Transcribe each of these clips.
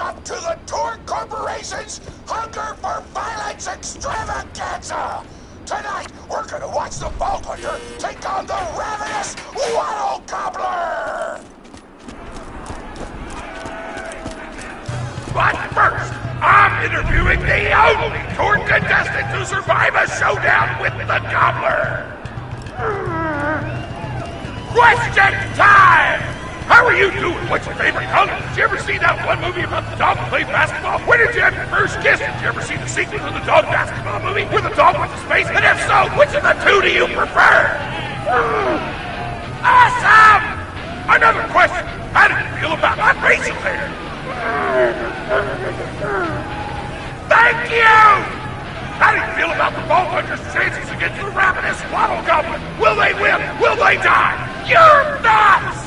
Welcome to the Tour Corporation's Hunger for Violence Extravaganza! Tonight, we're gonna watch the Vault Hunter take on the ravenous Waddle Gobbler! But first, I'm interviewing the only tour contestant to survive a showdown with the Gobbler! Question time! How are you doing? What's your favorite color? Did you ever see that one movie about the dog that plays basketball? When did you have your first kiss? Did you ever see the sequel to the dog basketball movie where the dog went to space? And if so, which of the two do you prefer? Awesome! Another question. How did you feel about my facial hair? Thank you! How do you feel about the Vault Hunter's chances against the ravenous Waddle Goblin? Will they win? Will they die? Your thoughts!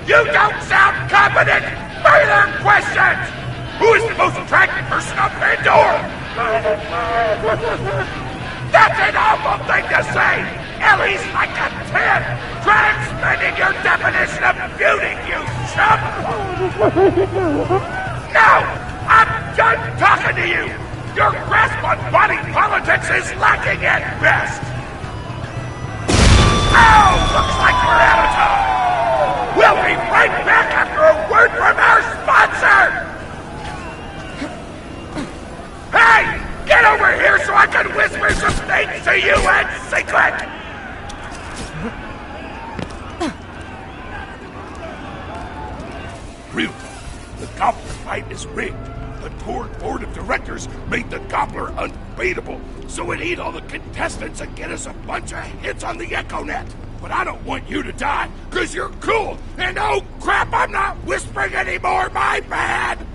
You don't sound competent! Further questions! Who is the most attractive person on Pandora? That's an awful thing to say! Ellie's like a 10! Try expanding your definition of beauty, you chump! No! I'm done talking to you! Your grasp on body politics is lacking at best! Oh, looks like we're out of time! We'll be right back after a word from our sponsor! Hey! Get over here so I can whisper some things to you in secret! Really? The Gobbler fight is rigged. The tour board of directors made the Gobbler unbeatable, so we need all the contestants and get us a bunch of hits on the EchoNet. But I don't want you to die, because you're cool, and oh crap, I'm not whispering anymore, my bad!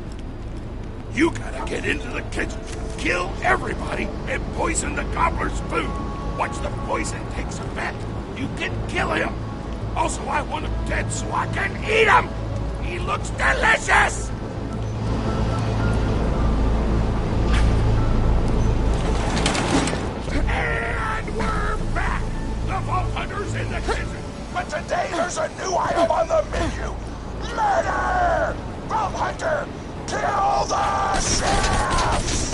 You gotta get into the kitchen, kill everybody, and poison the Gobbler's food. Once the poison takes effect, you can kill him. Also, I want him dead so I can eat him! He looks delicious! And we're back! The Vault Hunter's in the kitchen! But today there's a new item on the menu! Murder! Vault Hunter, kill the chefs!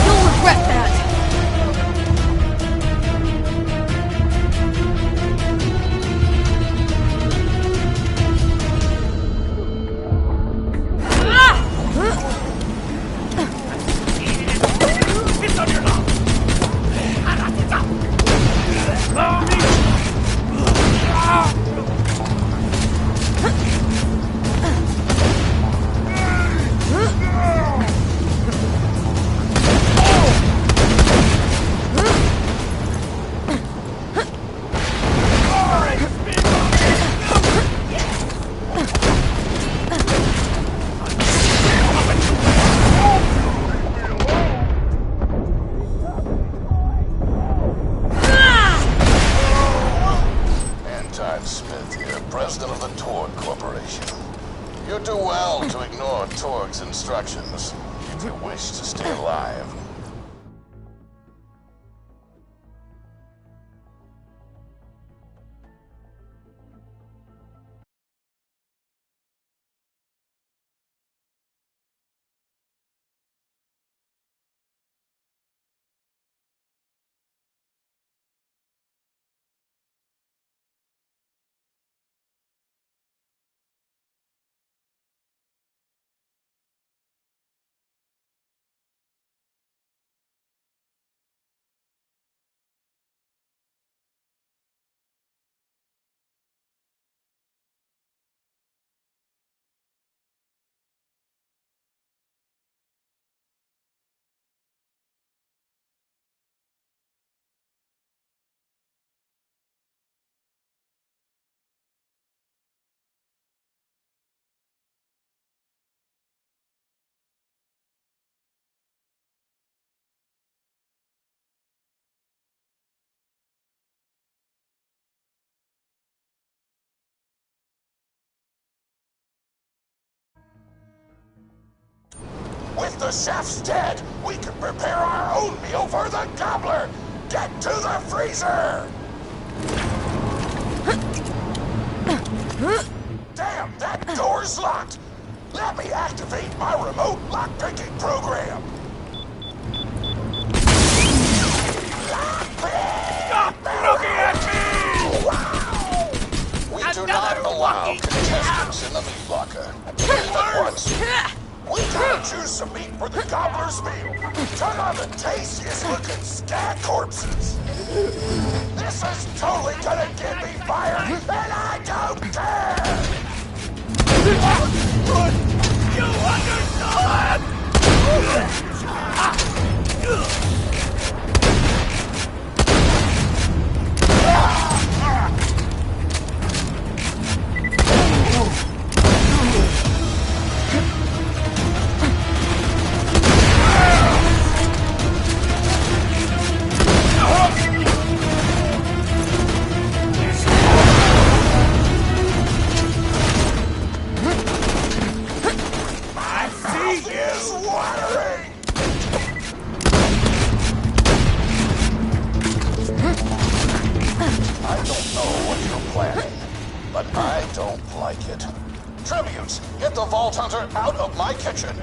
You'll regret that! It's on your lung! Smith here, president of the Tour Corporation. You do well to ignore Torg's instructions if you wish to stay alive. the chef's dead, we can prepare our own meal for the gobbler! Get to the freezer! Damn, that door's locked! Let me activate my remote lockpicking program! Stop looking at me! Wow! We do not allow contestants in the meat locker. Leave at once. We gotta choose some meat for the gobbler's meal. Turn on the tastiest looking scat corpses. This is totally gonna get me fired, and I don't care! You understand? Tributes, get the Vault Hunter out of my kitchen.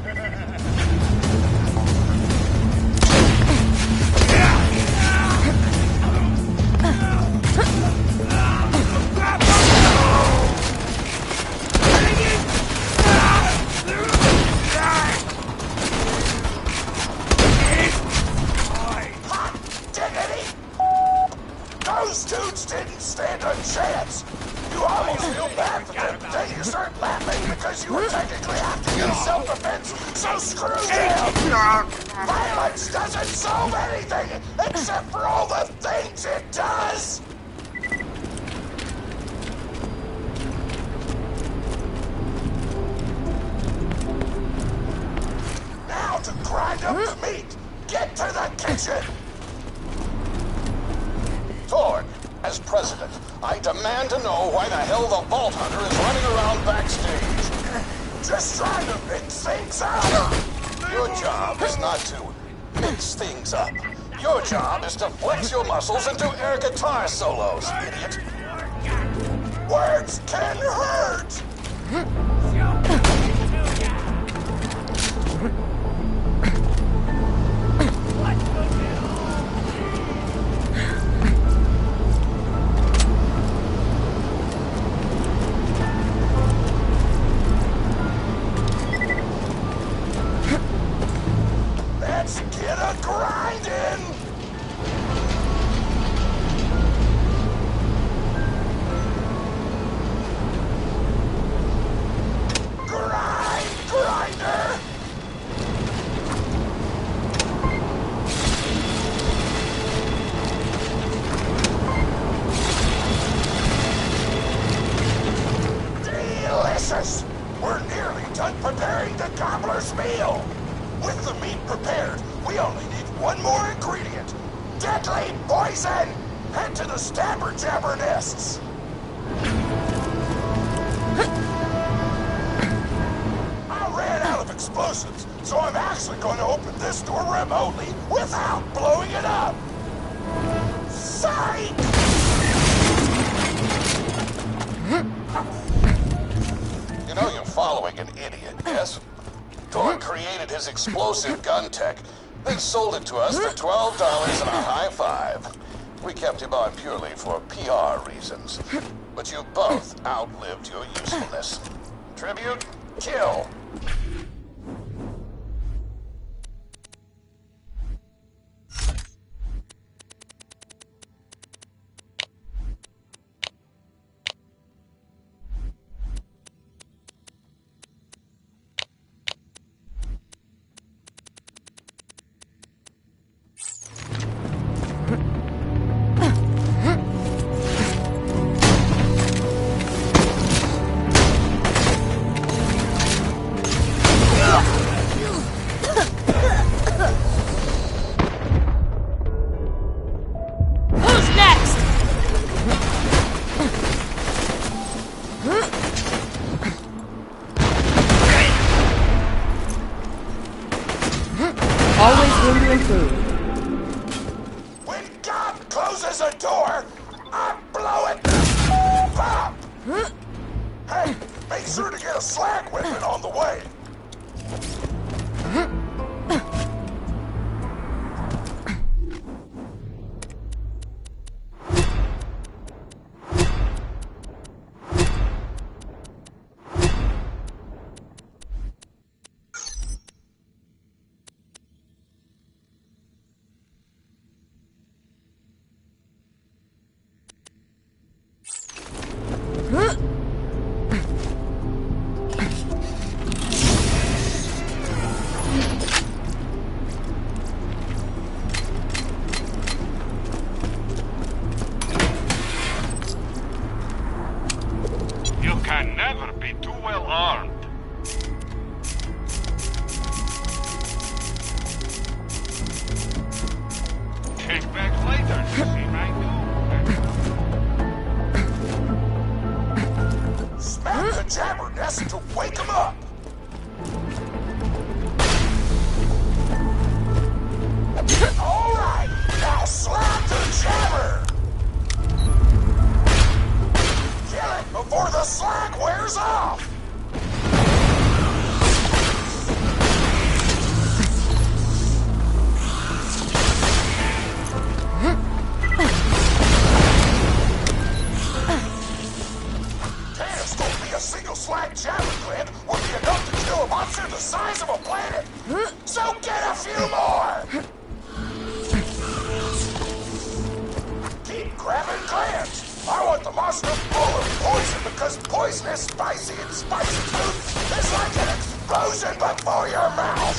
Those dudes didn't stand a chance! You almost feel bad for them, then you start laughing because you were technically acting in self-defense, so screw them! Violence doesn't solve anything, except for all the things it does! Now to grind up the meat! Get to the kitchen! Thorn, as president, I demand to know why the hell the Vault Hunter is running around backstage. Just trying to mix things up! Your job is not to mix things up. Your job is to flex your muscles and do air guitar solos, idiot. Words can hurt! Let's get a grindin'! Grinder! Delicious! We're nearly done preparing the gobbler's meal! With the meat prepared, we only need one more ingredient. Deadly poison! Head to the stabber jabber nests! I ran out of explosives, so I'm actually going to open this door remotely without blowing it up! Psych! You know you're following an idiot, yes? Thorn created his explosive gun tech, then sold it to us for $12 and a high five. We kept him on purely for PR reasons. But you both outlived your usefulness. Tribute, kill. food. When God closes a door, I blow it up! Hey, make sure to get a slag weapon on the way. You can never be too well armed. Kick back later to see my new. Smack the jabber nest to wake him up. All right, now slap the jabber. Kill it before the slag wears off. Can't still be a single slag jabber, Clint, would be enough to kill a monster the size of a planet. So get a few more. Keep grabbing glands. I want the monster full of poison because poison is spicy and spicy food is like an explosion before your mouth.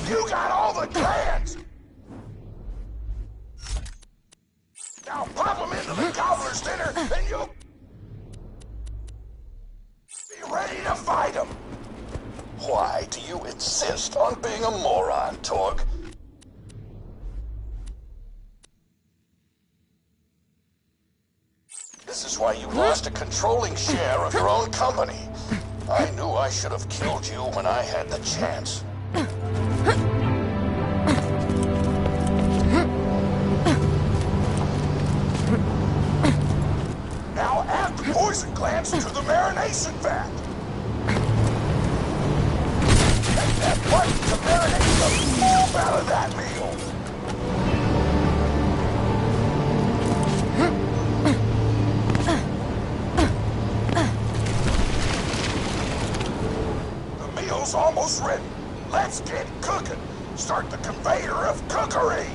You got all the glands! Now pop them into the gobbler's dinner, and you'll be ready to fight them! Why do you insist on being a moron, Torg? This is why you lost a controlling share of your own company. I knew I should have killed you when I had the chance. Now add the poison glands to the marination vat. Take that button to marinate the poop out of that meal. The meal's almost ready. Let's get cooking. Start the conveyor of cookery.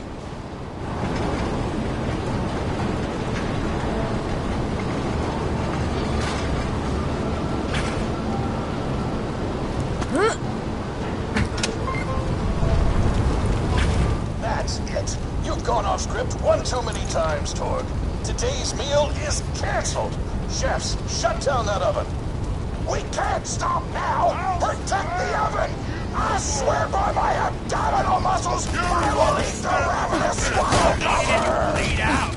That's it. You've gone off script one too many times, Torg. Today's meal is canceled. Chefs, shut down that oven. We can't stop now! Protect the oven! I swear by my abdominal muscles, I will eat the ravenous swallow cover! Bleed out.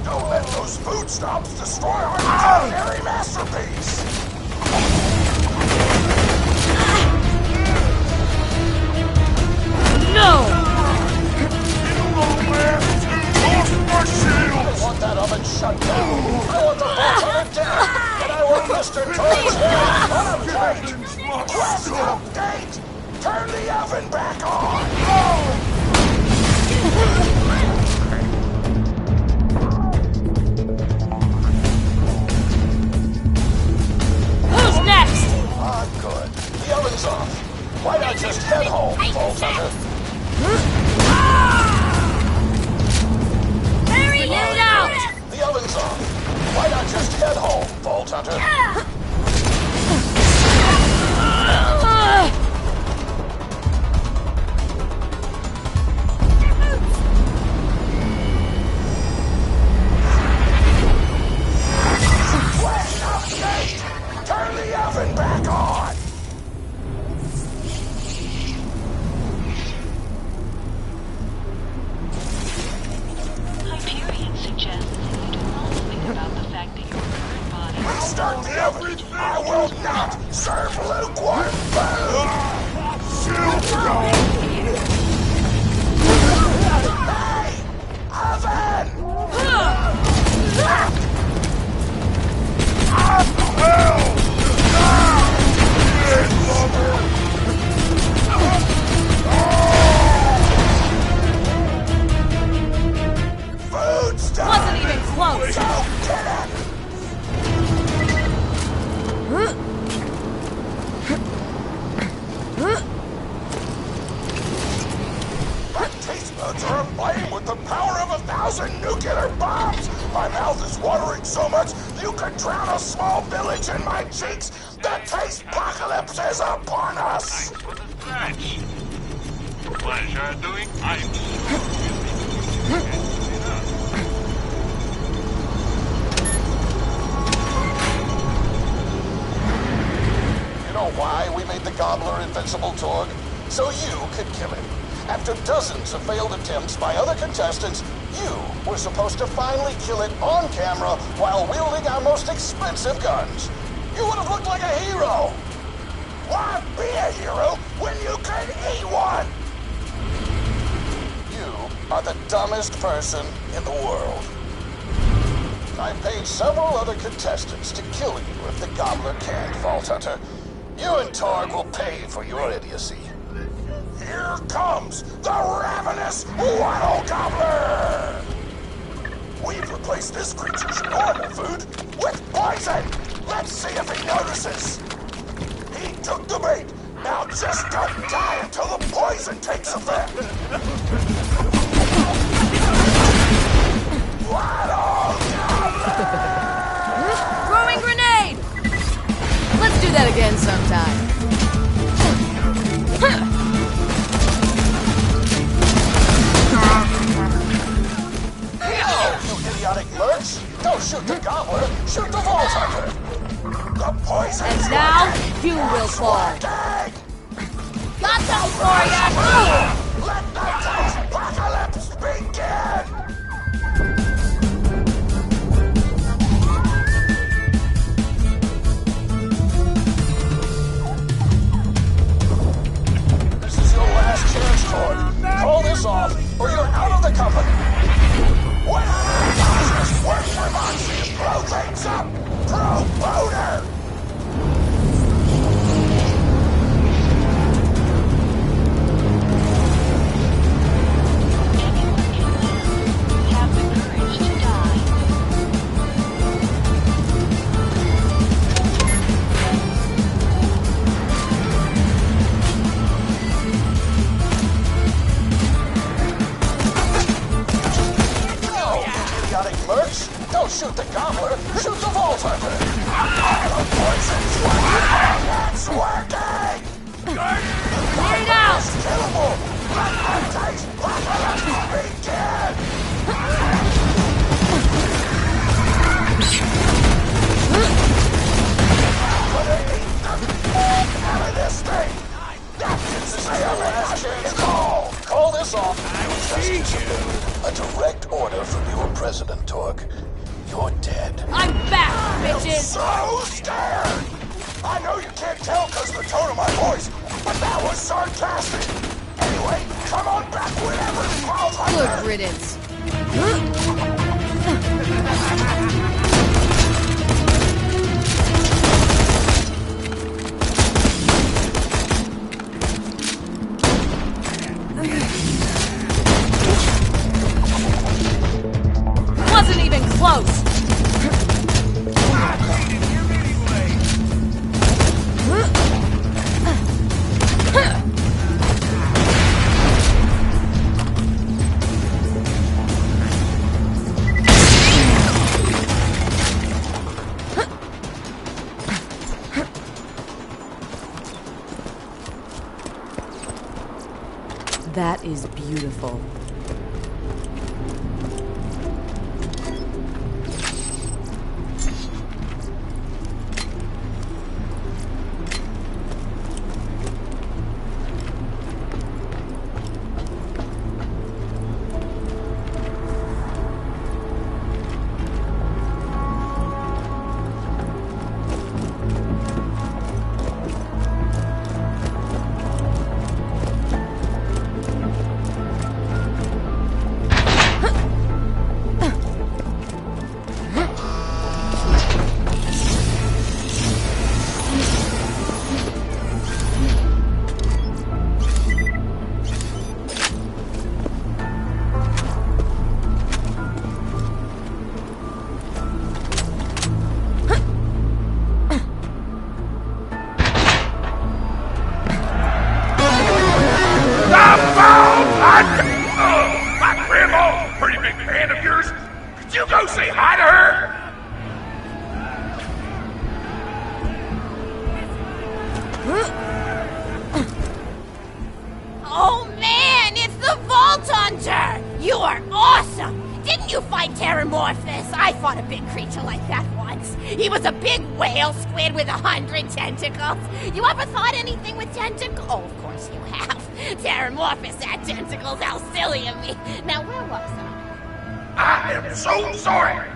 Don't let those food stomps destroy our culinary masterpiece! No! I want that oven shut down. I want the whole oven down. And I want Mr. Torg's head on a plate. Quest update! Turn the oven back on! Throw flame with the power of 1,000 nuclear bombs! My mouth is watering so much you could drown a small village in my cheeks! The taste apocalypse is upon us! Thanks for the stretch. Pleasure doing. I'm You know why we made the Gobbler invincible, Torg? So you could kill him. After dozens of failed attempts by other contestants, you were supposed to finally kill it on camera while wielding our most expensive guns. You would have looked like a hero. Why be a hero when you can eat one? You are the dumbest person in the world. I paid several other contestants to kill you if the Gobbler can't, Vault Hunter. You and Torg will pay for your idiocy. Here comes the ravenous Waddle Gobbler! We've replaced this creature's normal food with poison! Let's see if he notices! He took the bait! Now just don't die until the poison takes effect! Waddle Gobbler! Throwing grenade! Let's do that again sometime. Idiotic lurch! Don't shoot the Gobbler! Shoot the Vault Hunter! The poison! And now, you will fall. Got some for ya! Let the taste apocalypse begin! This is your last chance, Torg. Call this off, or you're out of the company! When Remonstrance proteins up! Pro-boater! Have the courage to die. Idiotic lurch! Don't shoot the Gobbler! Shoot the Vault Hunter! The poison's working! It's working! Get it out! It's killable! Let the taste apocalypse begin! Gonna eat the out of this thing! This is your last chance call! Call this off! A direct order from your president, Torg. You're dead. I'm back, I'm bitches! so scared! I know you can't tell because of the tone of my voice, but that was sarcastic! Anyway, come on back whenever, Vault Hunter! Good riddance. Wasn't even close! That is beautiful. say hi to her? Oh man, it's the Vault Hunter! You are awesome! Didn't you fight Terramorphous? I fought a big creature like that once. He was a big whale squid with 100 tentacles. You ever thought anything with tentacles? Oh, of course you have. Terramorphous had tentacles, how silly of me. Now, where was I? I am so sorry.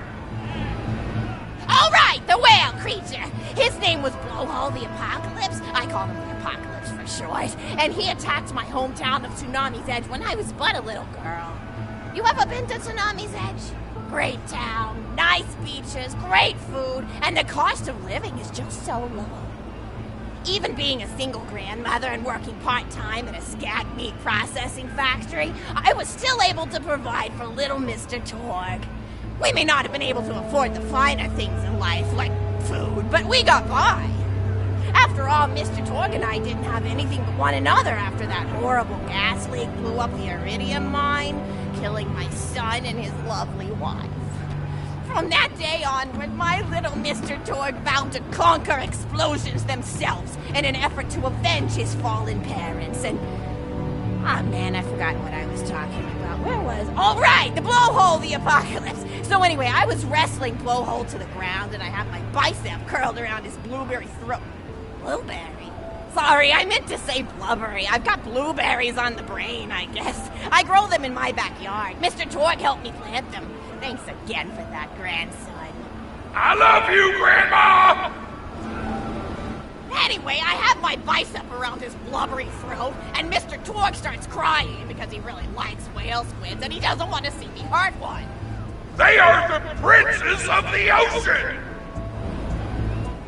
All right, the whale creature. His name was Blowhole the Apocalypse. I call him the Apocalypse for short. And he attacked my hometown of Tsunami's Edge when I was but a little girl. You ever been to Tsunami's Edge? Great town, nice beaches, great food, and the cost of living is just so low. Even being a single grandmother and working part-time at a skag meat processing factory, I was still able to provide for little Mr. Torg. We may not have been able to afford the finer things in life, like food, but we got by. After all, Mr. Torg and I didn't have anything but one another after that horrible gas leak blew up the iridium mine, killing my son and his lovely wife. From that day onward, my little Mr. Torg vowed to conquer explosions themselves in an effort to avenge his fallen parents, and... Ah, man, I forgot what I was talking about. Where was... Oh, right! The Blowhole, the Apocalypse! So anyway, I was wrestling Blowhole to the ground, and I had my bicep curled around his blueberry throat. Blueberry? Sorry, I meant to say blubbery. I've got blueberries on the brain, I guess. I grow them in my backyard. Mr. Torg helped me plant them. Thanks again for that, grandson. I love you, Grandma! Anyway, I have my bicep around his blubbery throat, and Mr. Torg starts crying because he really likes whale squids, and he doesn't want to see me hurt one. They are the princes of the ocean!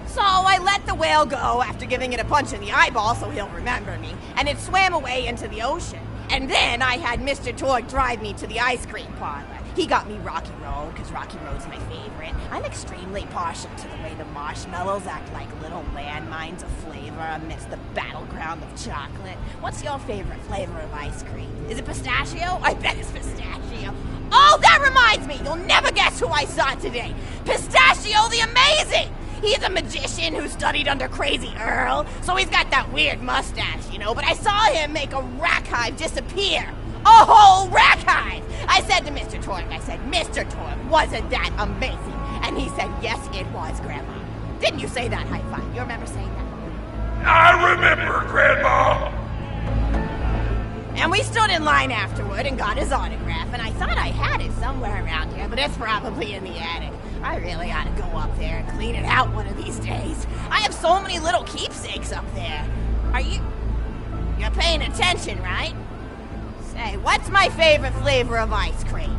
So I let the whale go after giving it a punch in the eyeball so he'll remember me, and it swam away into the ocean. And then I had Mr. Torg drive me to the ice cream parlor. He got me Rocky Road, because Rocky Road's my favorite. I'm extremely partial to the way the marshmallows act like little landmines of flavor amidst the battleground of chocolate. What's your favorite flavor of ice cream? Is it pistachio? I bet it's pistachio. Oh, that reminds me! You'll never guess who I saw today! Pistachio the Amazing! He's a magician who studied under Crazy Earl, so he's got that weird mustache, you know, but I saw him make a rack hive disappear. A whole rack hive! I said to Mr. Torg, Mr. Torg, wasn't that amazing? And he said, yes, it was, Grandma. Didn't you say that, high five? You remember saying that? I remember, Grandma! And we stood in line afterward and got his autograph, and I thought I had it somewhere around here, but it's probably in the attic. I really ought to go up there and clean it out one of these days. I have so many little keepsakes up there. You're paying attention, right? Say, what's my favorite flavor of ice cream?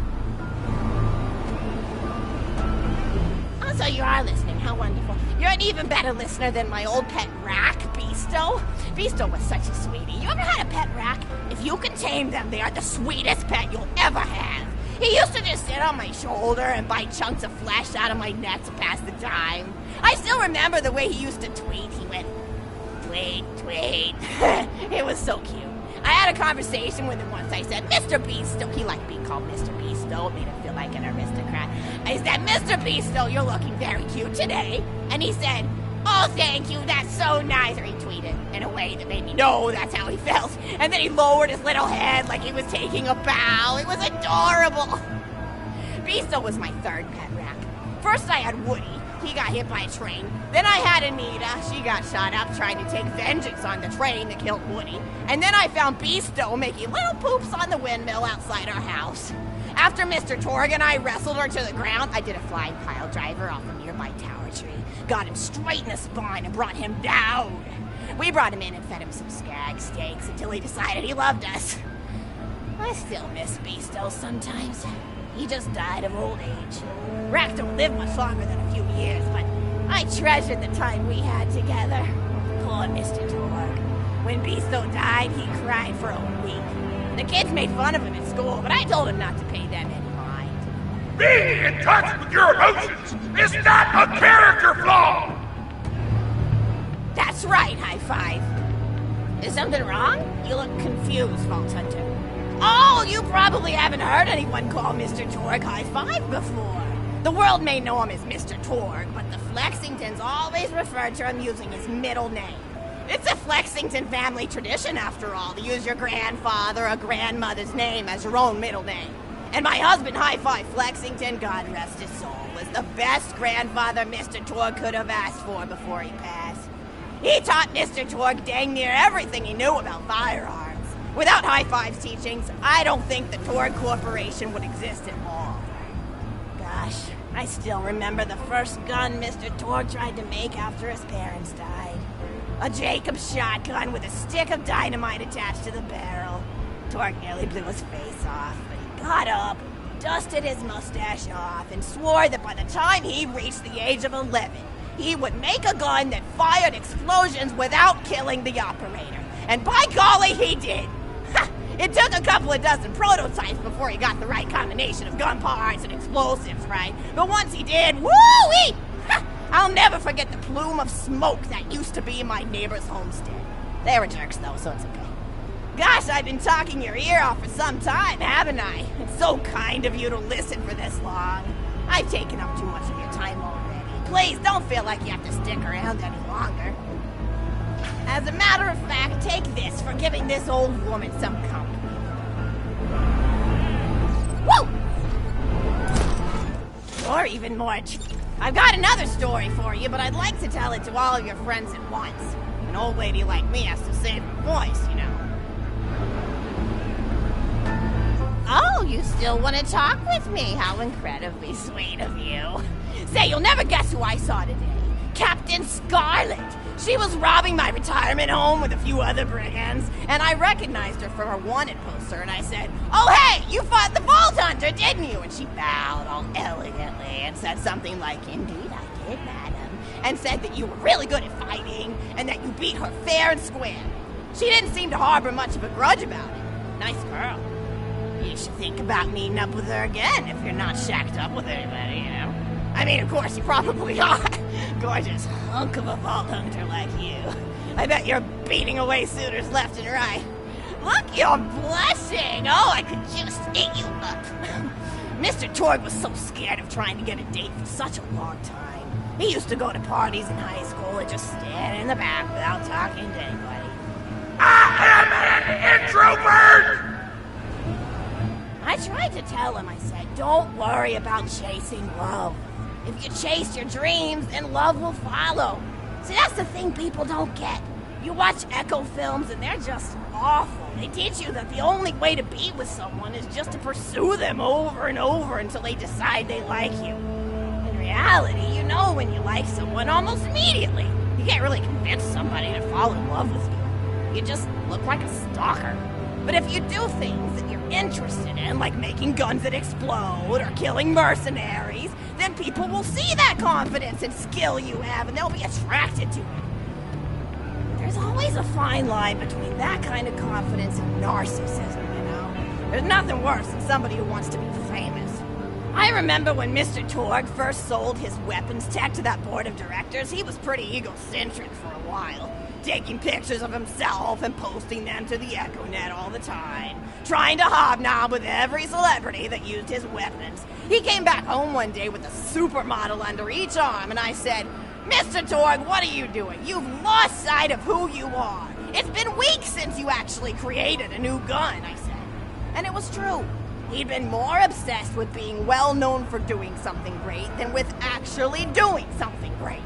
Oh, so you are listening. How wonderful. You're an even better listener than my old pet rack, Beasto. Beasto was such a sweetie. You ever had a pet rack? If you can tame them, they are the sweetest pet you'll ever have. He used to just sit on my shoulder and bite chunks of flesh out of my neck to pass the time. I still remember the way he used to tweet. He went, tweet, tweet. It was so cute. I had a conversation with him once. I said, Mr. Beasto. He liked being called Mr. Beasto. It made him feel like an aristocrat. I said, Mr. Beasto, you're looking very cute today. And he said, oh, thank you, that's so nice. Or he tweeted in a way that made me know that's how he felt. And then he lowered his little head like he was taking a bow. It was adorable. Beasto was my third pet rack. First I had Woody. He got hit by a train. Then I had Anita. She got shot up trying to take vengeance on the train that killed Woody. And then I found Beasto making little poops on the windmill outside our house. After Mr. Torg and I wrestled her to the ground, I did a flying pile driver off a nearby tower tree. Got him straight in the spine and brought him down. We brought him in and fed him some skag steaks until he decided he loved us. I still miss Beasto sometimes. He just died of old age. Racks don't live much longer than a few years, but I treasured the time we had together. Poor Mr. Torg. When Beasto died, he cried for a week. The kids made fun of him at school, but I told him not to pay them any mind. Being in touch with your emotions is not a character flaw! That's right, high five. Is something wrong? You look confused, Vault Hunter. Oh, you probably haven't heard anyone call Mr. Torg high five before. The world may know him as Mr. Torg, but the Flexingtons always refer to him using his middle name. It's a Flexington family tradition, after all, to use your grandfather or grandmother's name as your own middle name. And my husband, Hi-Fi Flexington, God rest his soul, was the best grandfather Mr. Torg could have asked for before he passed. He taught Mr. Torg dang near everything he knew about firearms. Without Hi-Fi's teachings, I don't think the Torg Corporation would exist at all. Gosh, I still remember the first gun Mr. Torg tried to make after his parents died. A Jacobs shotgun with a stick of dynamite attached to the barrel. Torg nearly blew his face off, but he got up, dusted his mustache off, and swore that by the time he reached the age of 11, he would make a gun that fired explosions without killing the operator. And by golly, he did! It took a couple of dozen prototypes before he got the right combination of gun parts and explosives, right? But once he did, woo-wee! I'll never forget the plume of smoke that used to be in my neighbor's homestead. They were jerks, though, so it's okay. Gosh, I've been talking your ear off for some time, haven't I? It's so kind of you to listen for this long. I've taken up too much of your time already. Please don't feel like you have to stick around any longer. As a matter of fact, take this for giving this old woman some company. Woo! Or even more. I've got another story for you, but I'd like to tell it to all of your friends at once. An old lady like me has to save her voice, you know. Oh, you still want to talk with me? How incredibly sweet of you. Say, you'll never guess who I saw today. Captain Scarlet. She was robbing my retirement home with a few other brigands, and I recognized her from her wanted poster, and I said, "Oh, hey, you fought the Vault Hunter, didn't you?" And she bowed all elegantly and said something like, "Indeed I did, madam," and said that you were really good at fighting, and that you beat her fair and square. She didn't seem to harbor much of a grudge about it. Nice girl. You should think about meeting up with her again if you're not shacked up with anybody, you know? I mean, of course, you probably are. Gorgeous hunk of a Vault Hunter like you. I bet you're beating away suitors left and right. Look, you're blushing. Oh, I could just eat you up. Mr. Torg was so scared of trying to get a date for such a long time. He used to go to parties in high school and just stand in the back without talking to anybody. I am an introvert! I tried to tell him, I said, don't worry about chasing love. If you chase your dreams, then love will follow. See, that's the thing people don't get. You watch Echo films and they're just awful. They teach you that the only way to be with someone is just to pursue them over and over until they decide they like you. In reality, you know when you like someone almost immediately. You can't really convince somebody to fall in love with you. You just look like a stalker. But if you do things that you're interested in, like making guns that explode or killing mercenaries, then people will see that confidence and skill you have, and they'll be attracted to it. There's always a fine line between that kind of confidence and narcissism, you know? There's nothing worse than somebody who wants to be famous. I remember when Mr. Torg first sold his weapons tech to that board of directors, he was pretty egocentric for a while. Taking pictures of himself and posting them to the EchoNet all the time. Trying to hobnob with every celebrity that used his weapons. He came back home one day with a supermodel under each arm, and I said, "Mr. Torg, what are you doing? You've lost sight of who you are. It's been weeks since you actually created a new gun," I said. And it was true. He'd been more obsessed with being well known for doing something great than with actually doing something great.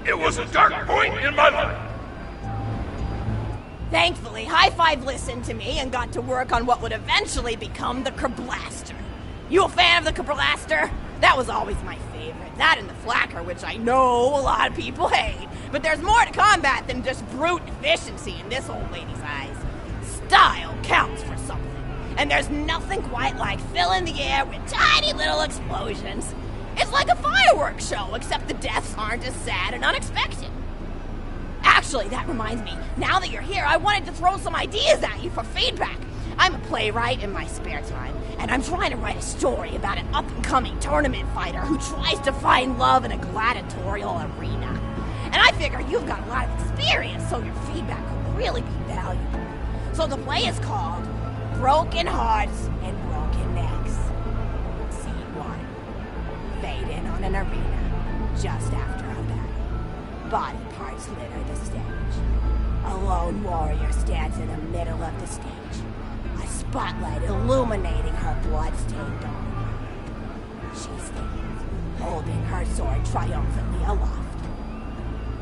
It was a dark point in my life. Thankfully, High Five listened to me and got to work on what would eventually become the Kerblaster. You a fan of the Kerblaster? That was always my favorite. That and the Flacker, which I know a lot of people hate. But there's more to combat than just brute efficiency in this old lady's eyes. Style counts for something. And there's nothing quite like filling the air with tiny little explosions. It's like a fireworks show, except the deaths aren't as sad and unexpected. Actually, that reminds me, now that you're here, I wanted to throw some ideas at you for feedback. I'm a playwright in my spare time, and I'm trying to write a story about an up-and-coming tournament fighter who tries to find love in a gladiatorial arena. And I figure you've got a lot of experience, so your feedback could really be valuable. So the play is called Broken Hearts and Broken Necks. Scene 1. Fade on an arena just after a battle. Body parts litter the stage. A lone warrior stands in the middle of the stage, a spotlight illuminating her blood-stained arm. She stands, holding her sword triumphantly aloft.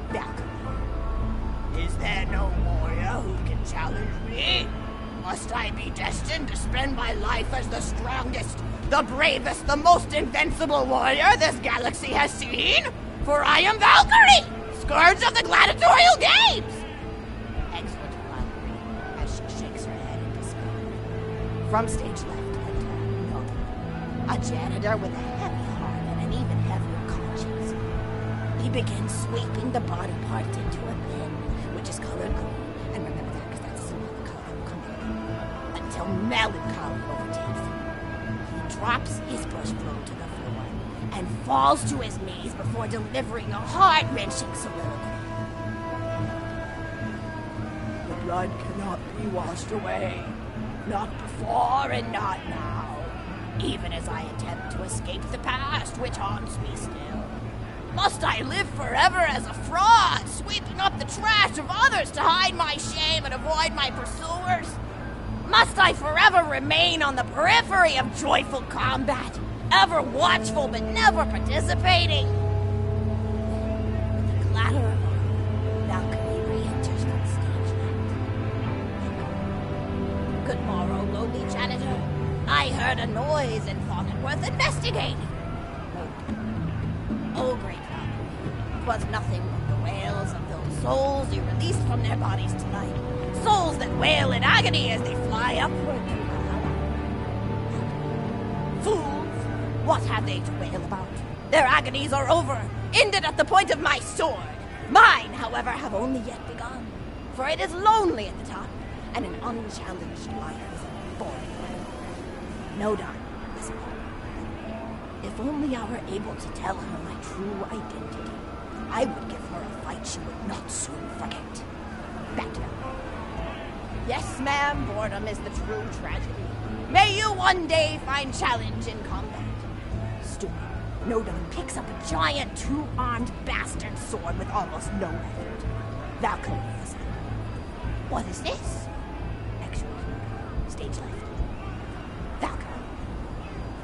Valkyrie. Is there no warrior who can challenge me? Must I be destined to spend my life as the strongest, the bravest, the most invincible warrior this galaxy has seen? For I am Valkyrie, scourge of the gladiatorial games! Excellent, Valkyrie, as she shakes her head in despair. From stage left, enter Nolan, a janitor with a heavy heart and an even heavier conscience. He begins sweeping the body part into a bin, which is colored green, and remember that because that's the smaller color that will come in, until melancholy overtakes him. He drops his bush broom to the floor and falls to his knees before delivering a heart-wrenching soliloquy. The blood cannot be washed away. Not before and not now. Even as I attempt to escape the past which haunts me still. Must I live forever as a fraud, sweeping up the trash of others to hide my shame and avoid my pursuers? Must I forever remain on the periphery of joyful combat, ever watchful but never participating? With the clatter of armor, Valkyrie re-enters on stage left. Good morrow, lowly janitor. I heard a noise and thought it worth investigating. Oh, great Valkyrie, 'twas nothing but the wails of those souls you released from their bodies tonight. Souls that wail in agony as they fly upward through Valhalla. Fools! What have they to wail about? Their agonies are over, ended at the point of my sword. Mine, however, have only yet begun. For it is lonely at the top, and an unchallenged life is a boring one. No, Don, listen. If only I were able to tell her my true identity, I would give her a fight she would not soon forget. Back to her. Yes, ma'am, boredom is the true tragedy. May you one day find challenge in combat. Stupid. Nodon picks up a giant two-armed bastard sword with almost no effort. Valkyrie is up. What is this? Excellent. Stage left. Valkyrie.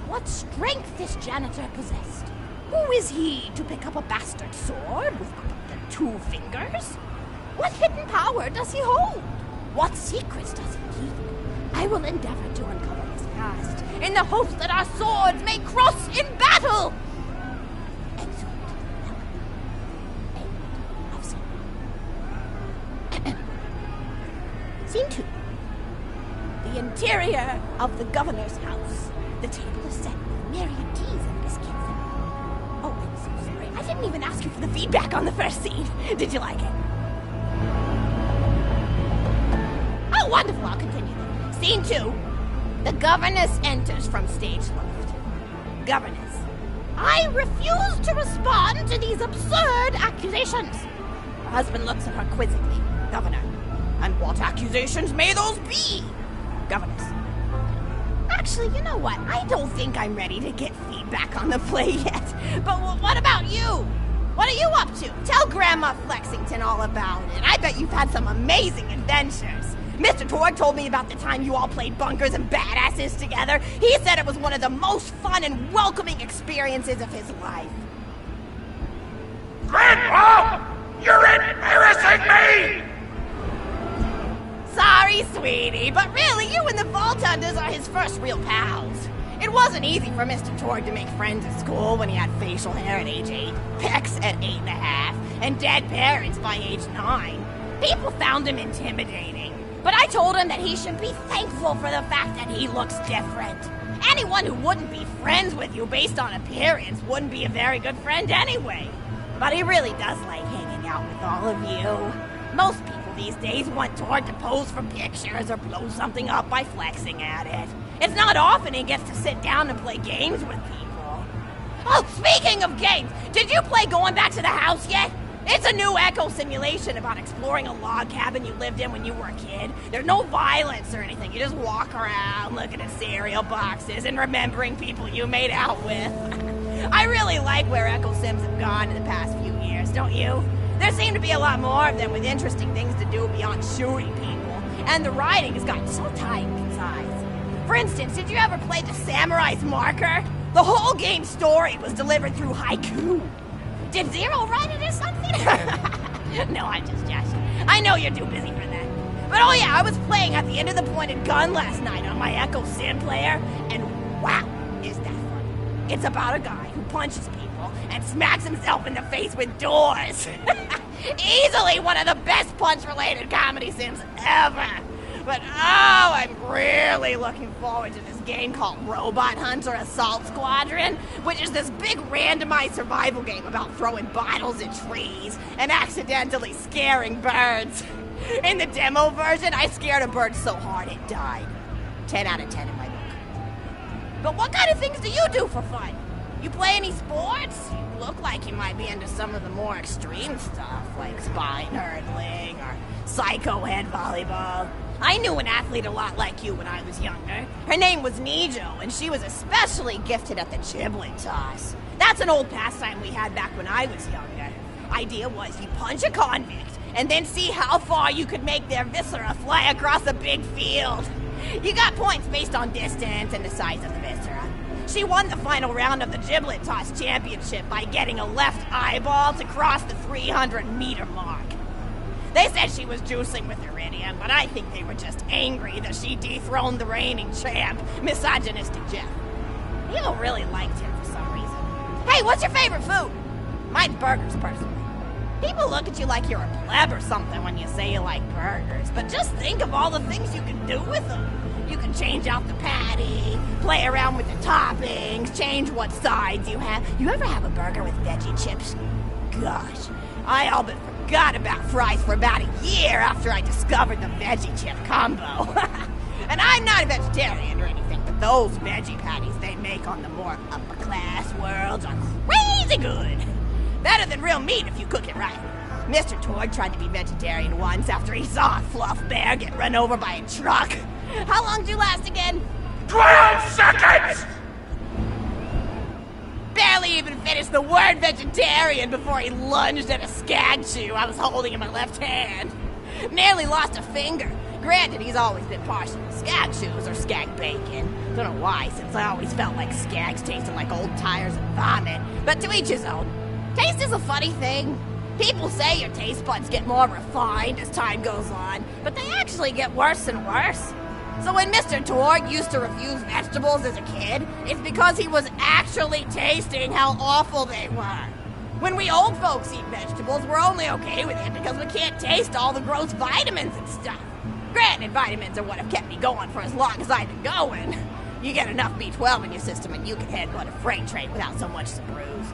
What strength this janitor possessed? Who is he to pick up a bastard sword with the 2 fingers? What hidden power does he hold? What secrets does he keep? I will endeavor to uncover his past, in the hopes that our swords may cross in battle! Excellent. End of scene. Scene 2. The interior of the governor's house. The table is set with myriad teas and biscuits. Oh, I'm so sorry. I didn't even ask you for the feedback on the first scene. Did you like it? Oh, wonderful. I'll continue then. Scene 2. The governess enters from stage left. Governess. I refuse to respond to these absurd accusations. Her husband looks at her quizzically. Governor. And what accusations may those be? Governess. Actually, you know what? I don't think I'm ready to get feedback on the play yet. But what about you? What are you up to? Tell Grandma Flexington all about it. I bet you've had some amazing adventures. Mr. Torg told me about the time you all played bunkers and badasses together. He said it was one of the most fun and welcoming experiences of his life. Grandpa! You're embarrassing me! Sorry, sweetie, but really, you and the Vault Hunters are his first real pals. It wasn't easy for Mr. Torg to make friends at school when he had facial hair at age 8, pecs at 8.5, and dead parents by age 9. People found him intimidating. But I told him that he should be thankful for the fact that he looks different. Anyone who wouldn't be friends with you based on appearance wouldn't be a very good friend anyway. But he really does like hanging out with all of you. Most people these days want Torg to pose for pictures or blow something up by flexing at it. It's not often he gets to sit down and play games with people. Oh, speaking of games, did you play Going Back to the House yet? It's a new echo simulation about exploring a log cabin you lived in when you were a kid. There's no violence or anything. You just walk around looking at cereal boxes and remembering people you made out with. I really like where Echo Sims have gone in the past few years, don't you? There seem to be a lot more of them with interesting things to do beyond shooting people, and the writing has gotten so tight and concise. For instance, did you ever play The Samurai's Marker? The whole game's story was delivered through haiku. Did Zero write it or something? No, I'm just joshing. I know you're too busy for that. But oh yeah, I was playing at the end of the pointed gun last night on my Echo Sim player, and wow, is that funny. It's about a guy who punches people and smacks himself in the face with doors. Easily one of the best punch-related comedy sims ever. But oh, I'm really looking forward to this game called Robot Hunter Assault Squadron, which is this big randomized survival game about throwing bottles at trees and accidentally scaring birds. In the demo version, I scared a bird so hard it died. 10 out of 10 in my book. But what kind of things do you do for fun? You play any sports? You look like you might be into some of the more extreme stuff, like spine hurdling or psycho head volleyball. I knew an athlete a lot like you when I was younger. Her name was Nijo, and she was especially gifted at the giblet toss. That's an old pastime we had back when I was younger. Idea was you punch a convict, and then see how far you could make their viscera fly across a big field. You got points based on distance and the size of the viscera. She won the final round of the giblet toss championship by getting a left eyeball to cross the 300-meter mark. They said she was juicing with iridium, but I think they were just angry that she dethroned the reigning champ, misogynistic Jeff. People really liked him for some reason. Hey, what's your favorite food? Mine's burgers, personally. People look at you like you're a pleb or something when you say you like burgers, but just think of all the things you can do with them. You can change out the patty, play around with the toppings, change what sides you have. You ever have a burger with veggie chips? Gosh, I all but forgot about fries for about a year after I discovered the veggie chip combo. And I'm not a vegetarian or anything, but those veggie patties they make on the more upper class worlds are crazy good. Better than real meat if you cook it right. Mr. Torg tried to be vegetarian once after he saw a fluff bear get run over by a truck. How long did you last again? 12 seconds! Barely even finished the word vegetarian before he lunged at a skag chew I was holding in my left hand. Nearly lost a finger. Granted, he's always been partial to skag chews or skag bacon. Don't know why, since I always felt like skags tasted like old tires and vomit. But to each his own. Taste is a funny thing. People say your taste buds get more refined as time goes on, but they actually get worse and worse. So when Mr. Torg used to refuse vegetables as a kid, it's because he was actually tasting how awful they were. When we old folks eat vegetables, we're only okay with it because we can't taste all the gross vitamins and stuff. Granted, vitamins are what have kept me going for as long as I've been going. You get enough B12 in your system and you can headbutt a freight train without so much as a bruise.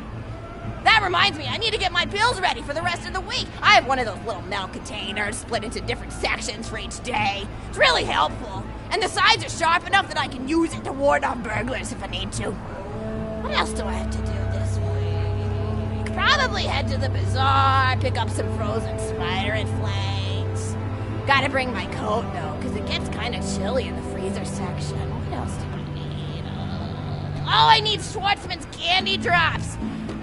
That reminds me, I need to get my pills ready for the rest of the week. I have one of those little metal containers split into different sections for each day. It's really helpful. And the sides are sharp enough that I can use it to ward off burglars if I need to. What else do I have to do this week? Probably head to the bazaar, pick up some frozen spider and flakes. Gotta bring my coat, though, because it gets kind of chilly in the freezer section. What else do I need? Oh, I need Schwartzman's candy drops.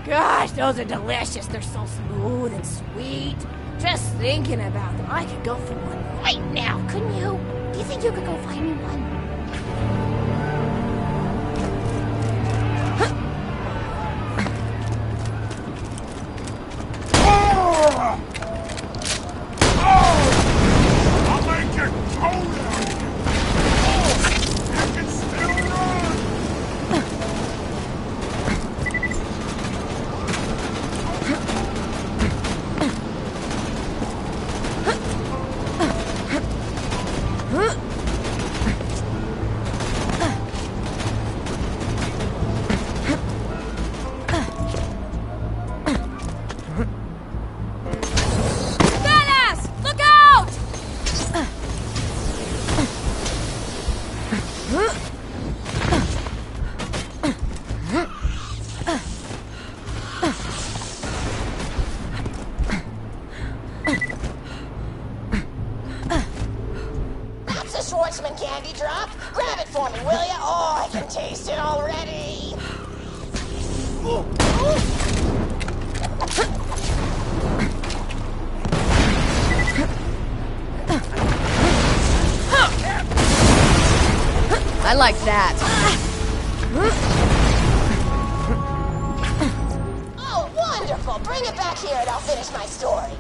Gosh, those are delicious. They're so smooth and sweet. Just thinking about them, I could go for one right now, couldn't you? Do you think you could go find me one? I'll make your toes out. I can still run. Schwartzman candy drop? Grab it for me, will ya? Oh, I can taste it already. I like that. Oh, wonderful! Bring it back here and I'll finish my story.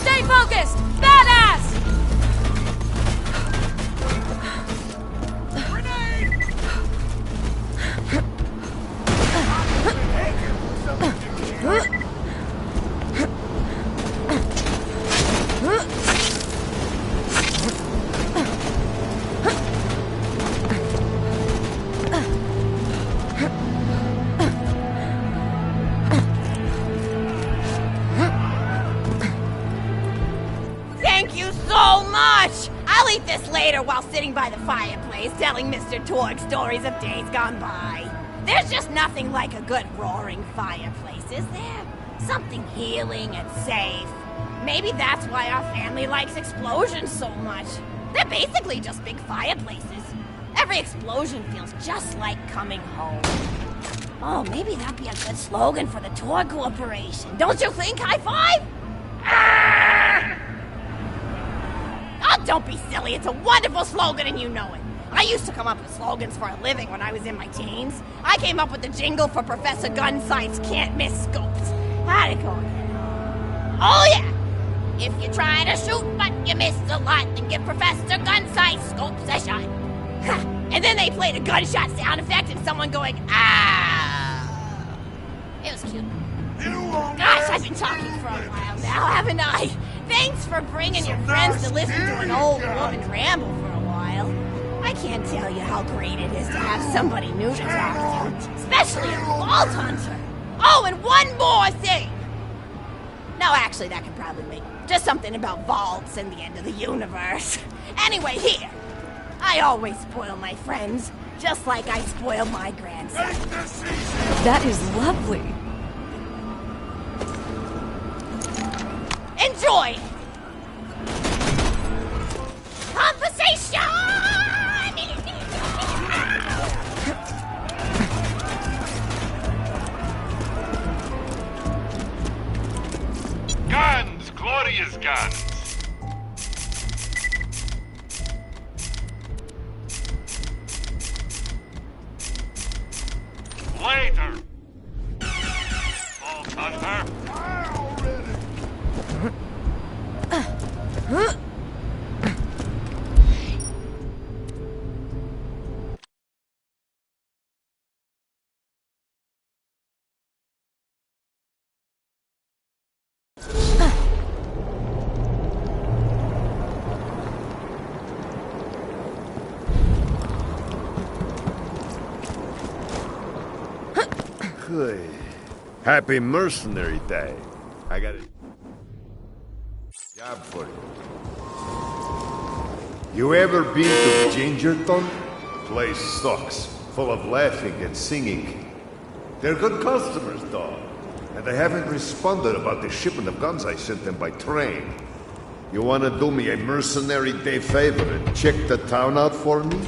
Stay focused! Badass! Thank you so much! I'll eat this later while sitting by the fireplace telling Mr. Torg stories of days gone by. There's just nothing like a good roaring fireplace, is there? Something healing and safe. Maybe that's why our family likes explosions so much. They're basically just big fireplaces. Every explosion feels just like coming home. Oh, maybe that'd be a good slogan for the Torg Corporation. Don't you think, High Five? Oh, don't be silly. It's a wonderful slogan and you know it. I used to come up with slogans for a living when I was in my teens. I came up with the jingle for Professor Gunsight's Can't Miss Scopes. How'd it go again? Oh, yeah. If you try to shoot but you miss a lot, then give Professor Gunsight Scopes a shot. Ha! And then they played a gunshot sound effect and someone going, ah. It was cute. Gosh, I've been talking for a while now, haven't I? Thanks for bringing your friends to listen to an old woman ramble for a while. I can't tell you how great it is to have somebody new to talk to, especially a vault hunter. Oh, and one more thing. No, actually, that could probably make just something about vaults and the end of the universe. Anyway, here. I always spoil my friends, just like I spoil my grandson. That is lovely. Enjoy! Conversation! Guns! Glorious guns! Later! Vault Hunter! Good. Happy Mercenary Day. I got a job for you. You ever been to Gingerton? Place sucks, full of laughing and singing. They're good customers, though. And they haven't responded about the shipment of guns I sent them by train. You wanna do me a Mercenary Day favor and check the town out for me?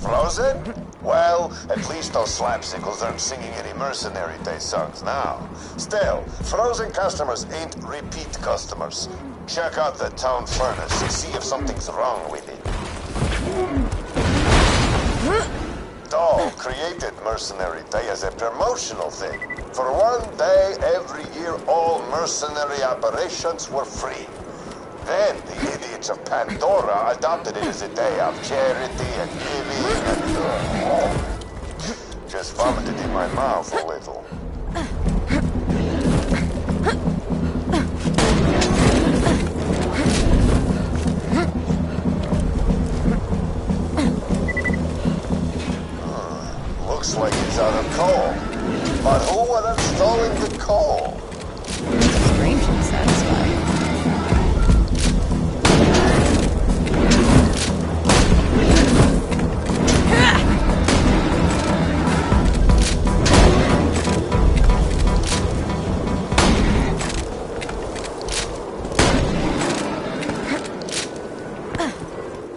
Frozen? Well, at least those slapsickles aren't singing any Mercenary Day songs now. Still, frozen customers ain't repeat customers. Check out the town furnace and see if something's wrong with it. Dahl created Mercenary Day as a promotional thing. For one day every year, all mercenary operations were free. Then the idiots of Pandora adopted it as a day of charity and giving and... just vomited in my mouth a little. Looks like he's out of coal. But who would have stolen the coal? Strangely satisfying.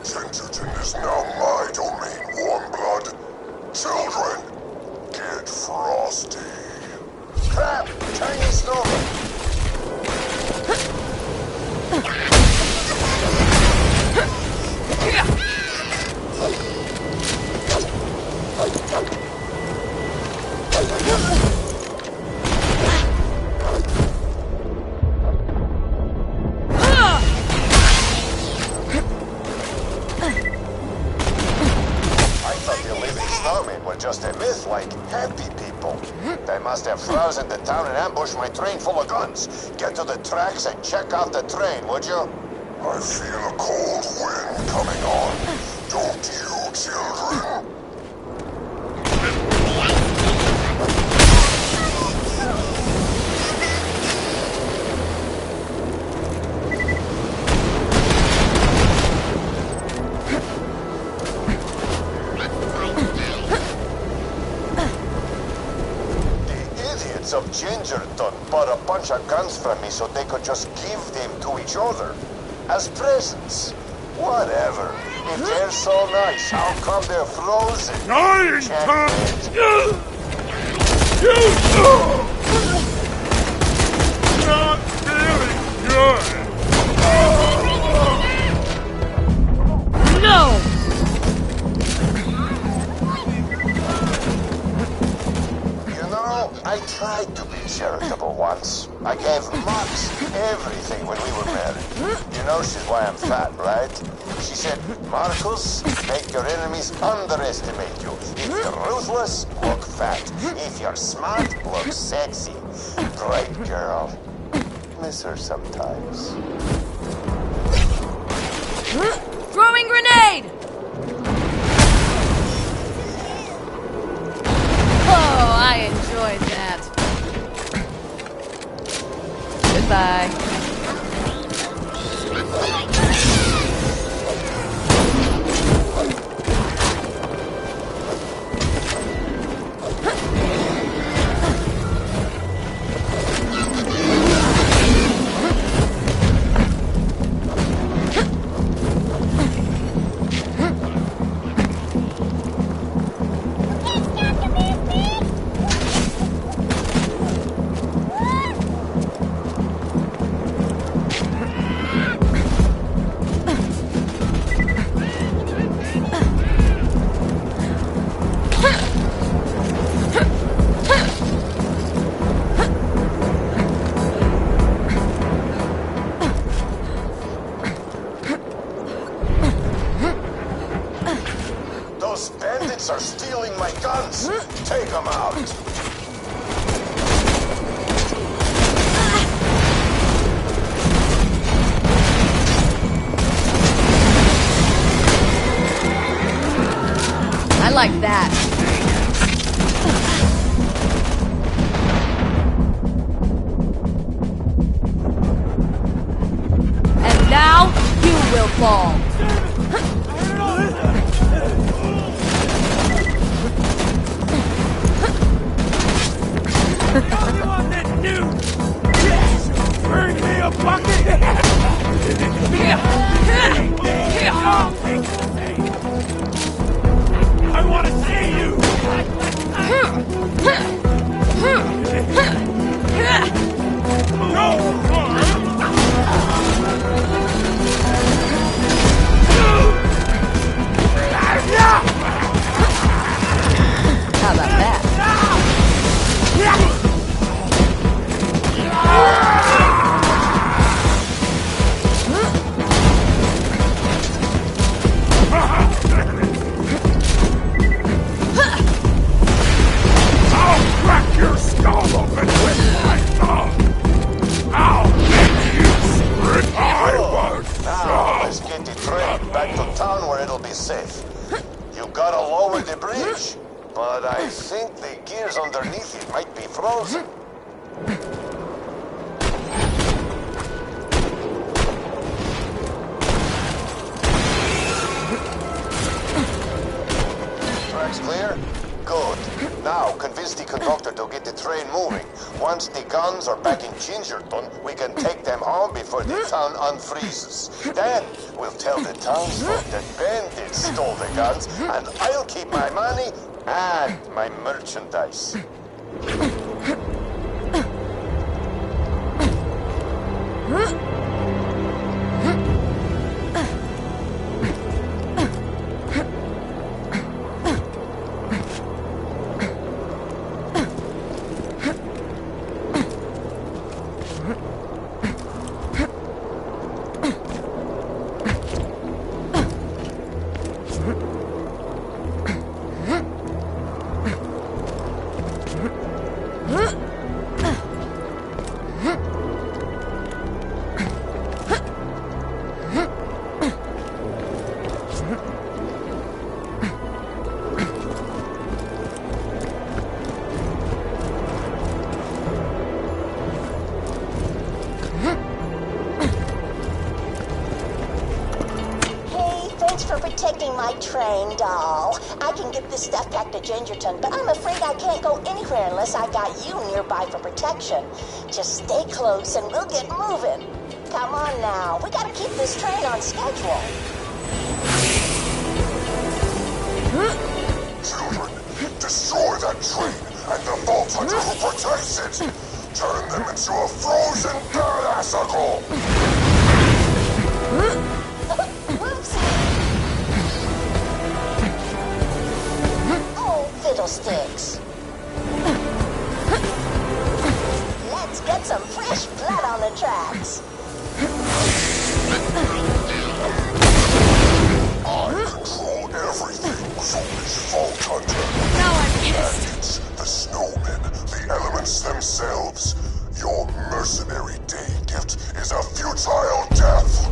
Gingerton is now my domain, warm blood. Children, get frosty. Crap! Tiny snowman! Just a myth like happy people. They must have frozen the town and ambushed my train full of guns. Get to the tracks and check out the train, would you? I feel a cold wind coming on. Don't you, children? Of Gingerton bought a bunch of guns from me so they could just give them to each other as presents. Whatever. If they're so nice, how come they're frozen? Dying Checkmate. Not feeling good. No! I tried to be charitable once. I gave Max everything when we were married. You know she's why I'm fat, right? She said, Marcus, make your enemies underestimate you. If you're ruthless, look fat. If you're smart, look sexy. Great girl. Miss her sometimes. Throwing grenade! Oh, I enjoyed that. Goodbye. Are stealing my guns. Take them out. I like that. And now you will fall. The only one that knew! Yes! Bring me a bucket! I want to see you! Go! where it'll be safe. You gotta lower the bridge, but I think the gears underneath it might be frozen. Tracks clear? Good. Now, convince the conductor to get the train moving. Once the guns are back in Gingerton, we can take them home before the town unfreezes. Then, we'll tell the townsfolk that Bandit stole the guns, and I'll keep my money and my merchandise. Protecting my train, doll. I can get this stuff back to Gingerton, but I'm afraid I can't go anywhere unless I got you nearby for protection. Just stay close and we'll get moving. Come on now, we gotta keep this train on schedule. Children, destroy that train and the Vault Hunter who protects it. Turn them into a frozen badassicle. Fiddlesticks. Let's get some fresh blood on the tracks. I control everything, foolish Vault Hunter. Now I'm pissed. Bandits, the snowmen, the elements themselves. Your mercenary day gift is a futile death.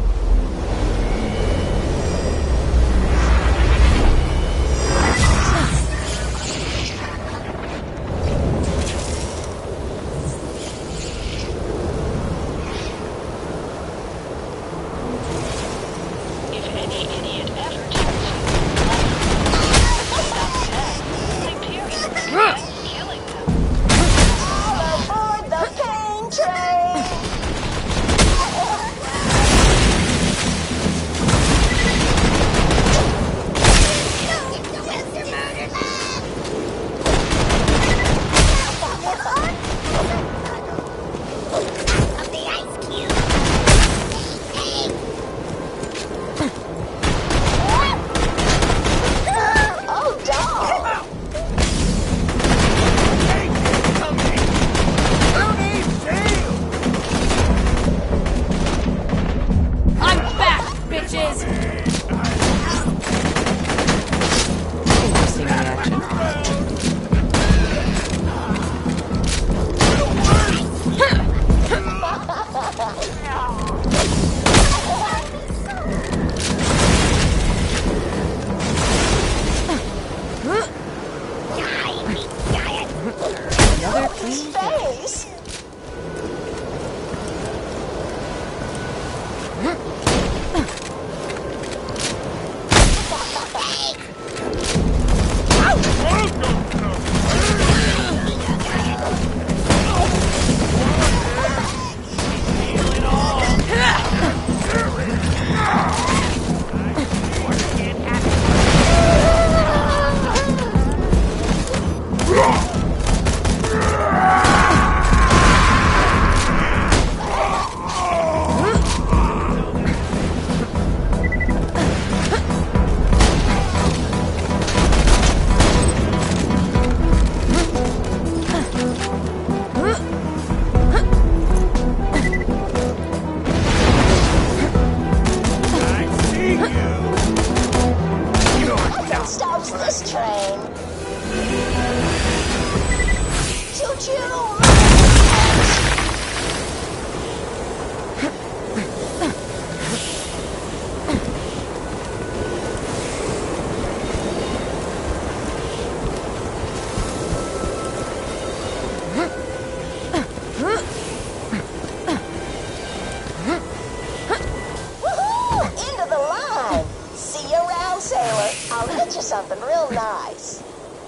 you something real nice.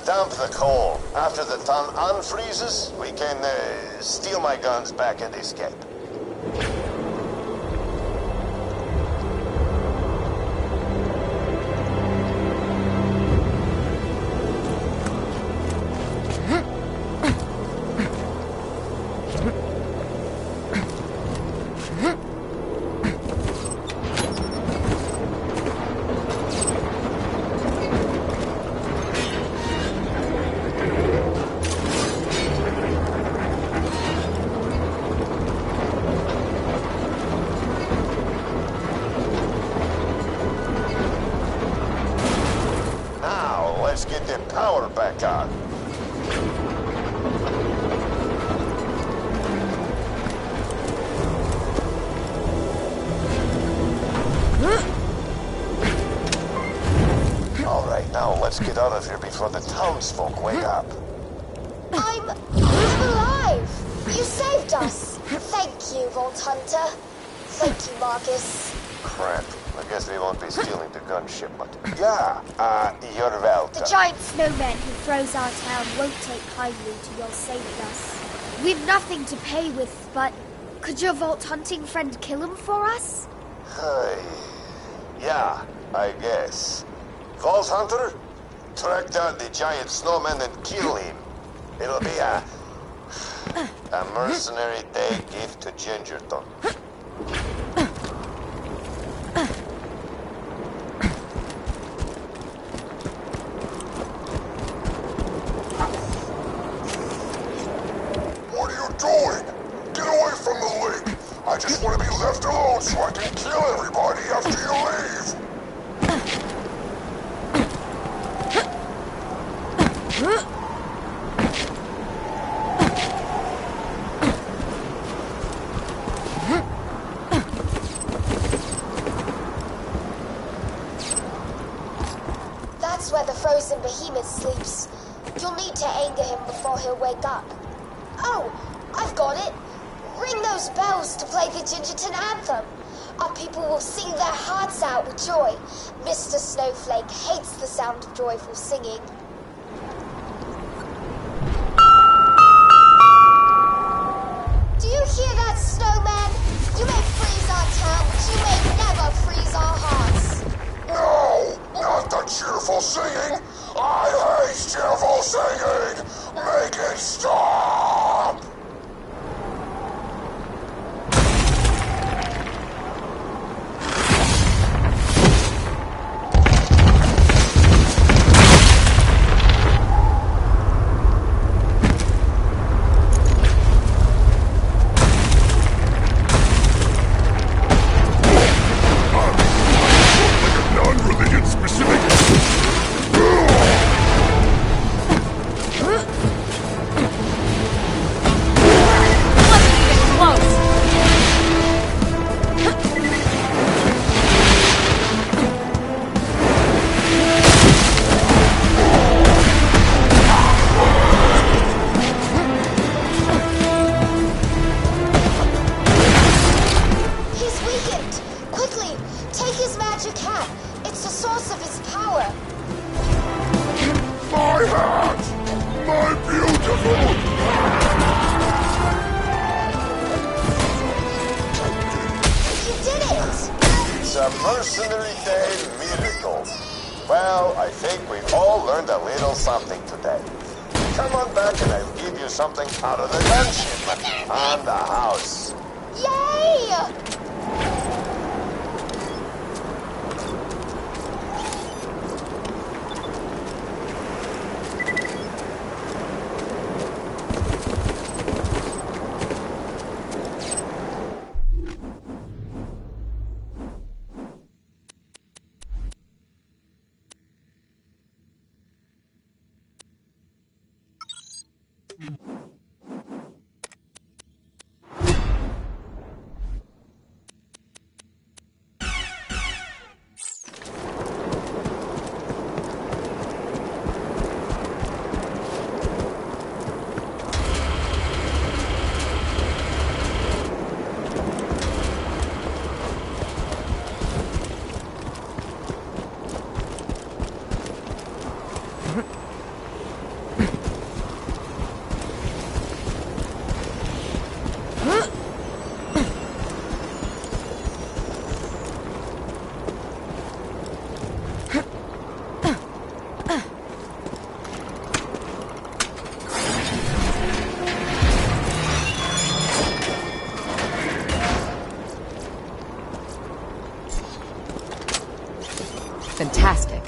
Dump the coal. After the ton unfreezes, we can steal my guns back and escape. Let's get the power back on. All right, now let's get out of here before the townsfolk wake up. I'm alive! You saved us! Thank you, Vault Hunter. Thank you, Marcus. Crap. I guess we won't be stealing the gun shipment. Yeah, you're welcome. The giant snowman who froze our town won't take kindly to your saving us. We've nothing to pay with, but could your vault hunting friend kill him for us? Yeah, I guess. Vault Hunter, track down the giant snowman and kill him. It'll be a mercenary day gift to Gingerton. What are you doing? Get away from the lake! I just want to be left alone so I can kill everybody after you leave! That's where the frozen behemoth sleeps. You'll need to anger him before he'll wake up. Oh, I've got it. Ring those bells to play the Gingerton anthem. Our people will sing their hearts out with joy. Mr. Snowflake hates the sound of joyful singing. Do you hear that, snowman? You may freeze our town, but you may never freeze our hearts. No! Not the cheerful singing! I hate cheerful singing! Make it stop! Non-religion specific. He's weakened. Quickly, take his magic hat. It's the source of his power. My hat! My beautiful... You did it! It's a mercenary day miracle. Well, I think we've all learned a little something today. Come on back and I'll give you something out of the gun shipment and the house. Yay! fantastic.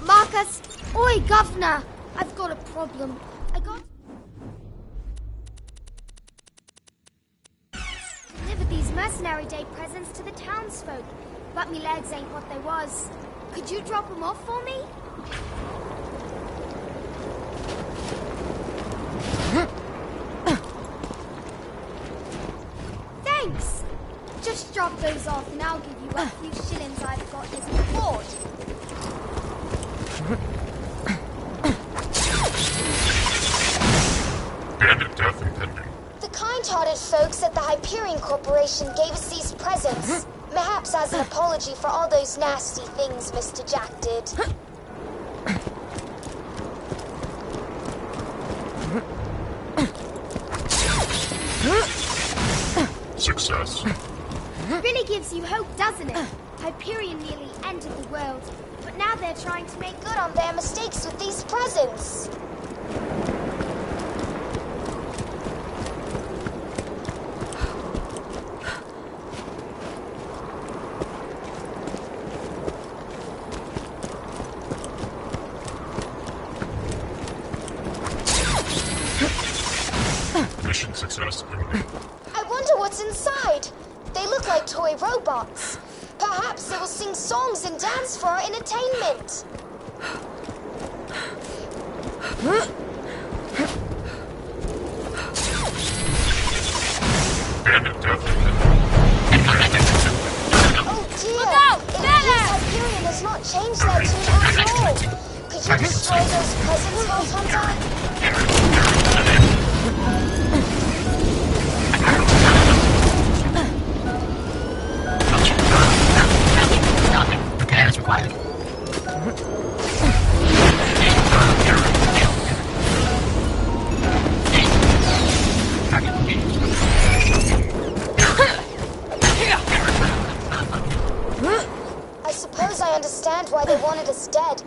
Marcus! Oi, Governor! I've got a problem. Delivered these Mercenary Day presents to the townsfolk, but me legs ain't what they was. Could you drop them off for me? Thanks! Just drop those off and I'll give you a few shillings I've got as a reward. Bandit death impending. The kind-hearted folks at the Hyperion Corporation gave us these presents. Perhaps as an apology for all those nasty things Mr. Jack did. Success. Really gives you hope, doesn't it? Hyperion nearly ended the world, but now they're trying to make good on their mistakes with these presents. Mission success. I wonder what's inside. They look like toy robots. Perhaps they will sing songs and dance for our entertainment. Bandit death. Oh dear! Look out! It appears Hyperion has not changed their tune at all. Could you destroy those presents, Vault Hunter? Repairs required. I suppose I understand why they wanted us dead.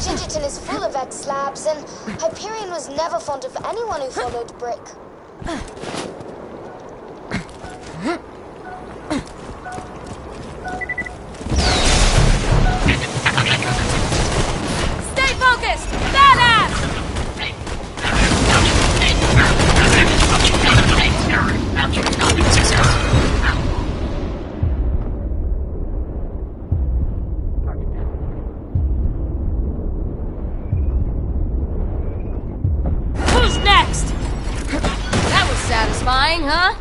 Gingerton is full of X-Labs, and Hyperion was never fond of anyone who followed Brick. Stay focused! Badass! Who's next? That was satisfying, huh?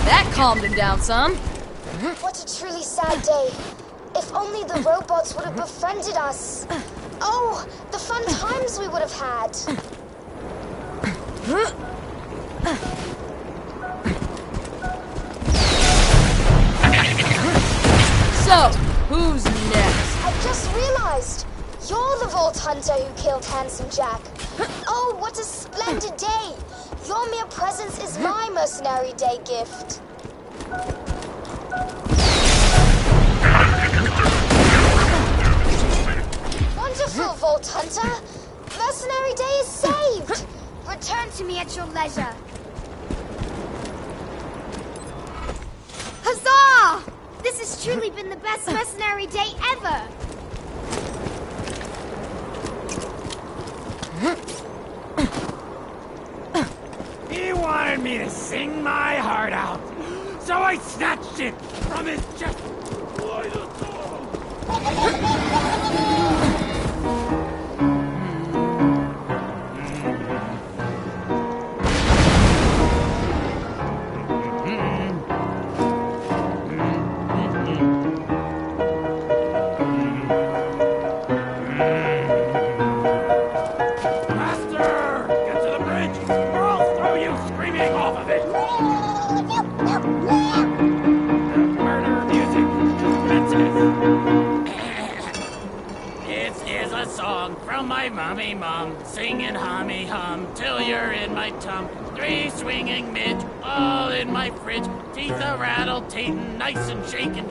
That calmed him down some. What a truly sad day. If only the robots would have befriended us. Oh, the fun times we would have had. So, who's next? I just realized. You're the Vault Hunter who killed Handsome Jack. Oh, what a splendid day. Your mere presence is my Mercenary Day gift. Wonderful, Vault Hunter. Mercenary Day is saved. Return to me at your leisure. Huzzah! This has truly been the best Mercenary Day ever. He wanted me to sing my heart out. So So I snatched it from his chest. Why the Master! Get to the bridge, or I'll throw you screaming off of it! Murder music commences! This is a song from my mommy mum, singing hummy hum till you're in my tum. 3 swinging midge, all in my fridge. Teeth are rattle tatin', nice and shakin'.